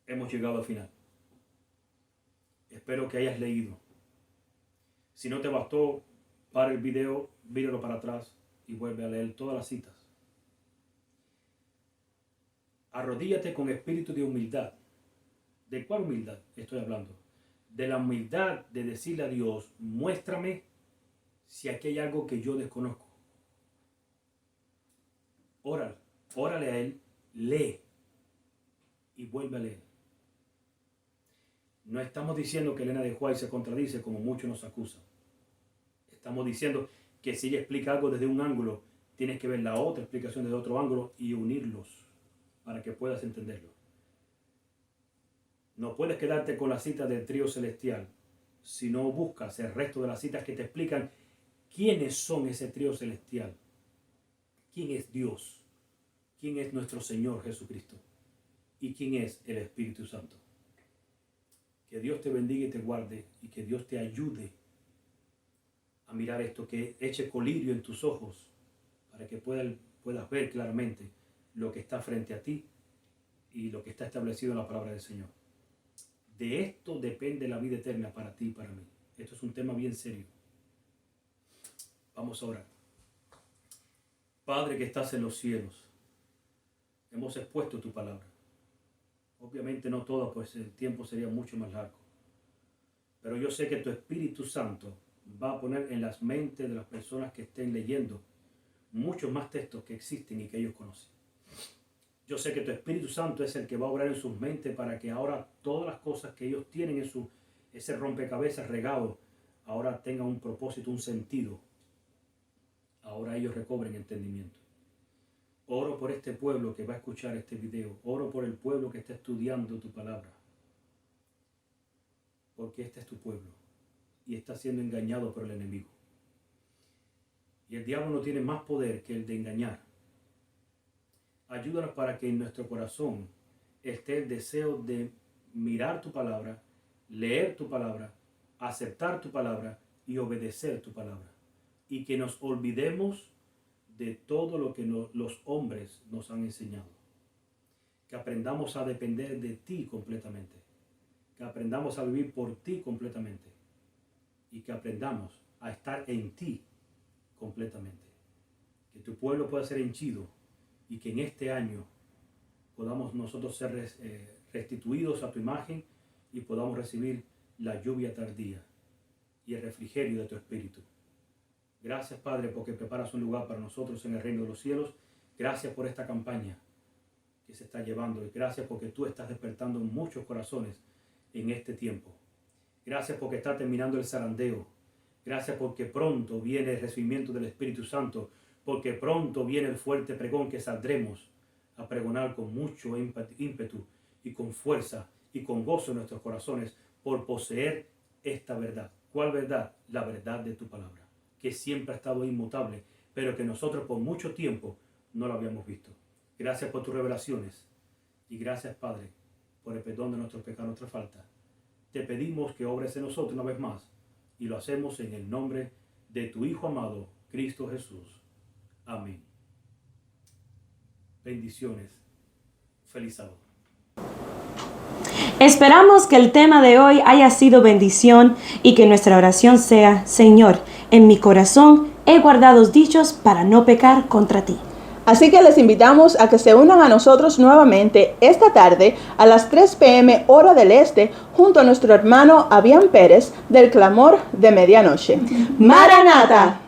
Hemos llegado al final. Espero que hayas leído. Si no te bastó, para el video, míralo para atrás y vuelve a leer todas las citas. Arrodíllate con espíritu de humildad. ¿De cuál humildad estoy hablando? De la humildad de decirle a Dios, muéstrame si aquí hay algo que yo desconozco. Órale a Él, lee y vuelve a leer. No estamos diciendo que Elena de White se contradice como muchos nos acusan. Estamos diciendo que si ella explica algo desde un ángulo, tienes que ver la otra explicación desde otro ángulo y unirlos para que puedas entenderlo. No puedes quedarte con la cita del trío celestial si no buscas el resto de las citas que te explican quiénes son ese trío celestial, quién es Dios, quién es nuestro Señor Jesucristo y quién es el Espíritu Santo. Que Dios te bendiga y te guarde y que Dios te ayude a mirar esto, que eche colirio en tus ojos para que puedas ver claramente lo que está frente a ti y lo que está establecido en la palabra del Señor. De esto depende la vida eterna para ti y para mí. Esto es un tema bien serio. Vamos a orar. Padre que estás en los cielos, hemos expuesto tu palabra. Obviamente no toda, pues el tiempo sería mucho más largo. Pero yo sé que tu Espíritu Santo va a poner en las mentes de las personas que estén leyendo muchos más textos que existen y que ellos conocen. Yo sé que tu Espíritu Santo es el que va a obrar en sus mentes para que ahora todas las cosas que ellos tienen en ese rompecabezas regado, ahora tengan un propósito, un sentido. Ahora ellos recobren entendimiento. Oro por este pueblo que va a escuchar este video. Oro por el pueblo que está estudiando tu palabra. Porque este es tu pueblo y está siendo engañado por el enemigo. Y el diablo no tiene más poder que el de engañar. Ayúdanos para que en nuestro corazón esté el deseo de mirar tu palabra, leer tu palabra, aceptar tu palabra y obedecer tu palabra. Y que nos olvidemos de todo lo que los hombres nos han enseñado. Que aprendamos a depender de ti completamente. Que aprendamos a vivir por ti completamente. Y que aprendamos a estar en ti completamente. Que tu pueblo pueda ser henchido y que en este año podamos nosotros ser restituidos a tu imagen y podamos recibir la lluvia tardía y el refrigerio de tu espíritu. Gracias, Padre, porque preparas un lugar para nosotros en el reino de los cielos. Gracias por esta campaña que se está llevando y gracias porque tú estás despertando muchos corazones en este tiempo. Gracias porque está terminando el zarandeo. Gracias porque pronto viene el recibimiento del Espíritu Santo, porque pronto viene el fuerte pregón que saldremos a pregonar con mucho ímpetu y con fuerza y con gozo en nuestros corazones por poseer esta verdad. ¿Cuál verdad? La verdad de tu palabra, que siempre ha estado inmutable, pero que nosotros por mucho tiempo no la habíamos visto. Gracias por tus revelaciones y gracias, Padre, por el perdón de nuestros pecados, nuestra falta. Te pedimos que obres en nosotros una vez más y lo hacemos en el nombre de tu Hijo amado, Cristo Jesús. Amén. Bendiciones. Feliz sábado. Esperamos que el tema de hoy haya sido bendición y que nuestra oración sea: Señor, en mi corazón he guardado los dichos para no pecar contra ti. Así que les invitamos a que se unan a nosotros nuevamente esta tarde a las 3 p.m. hora del este junto a nuestro hermano Abián Pérez del Clamor de Medianoche. ¡Maranata!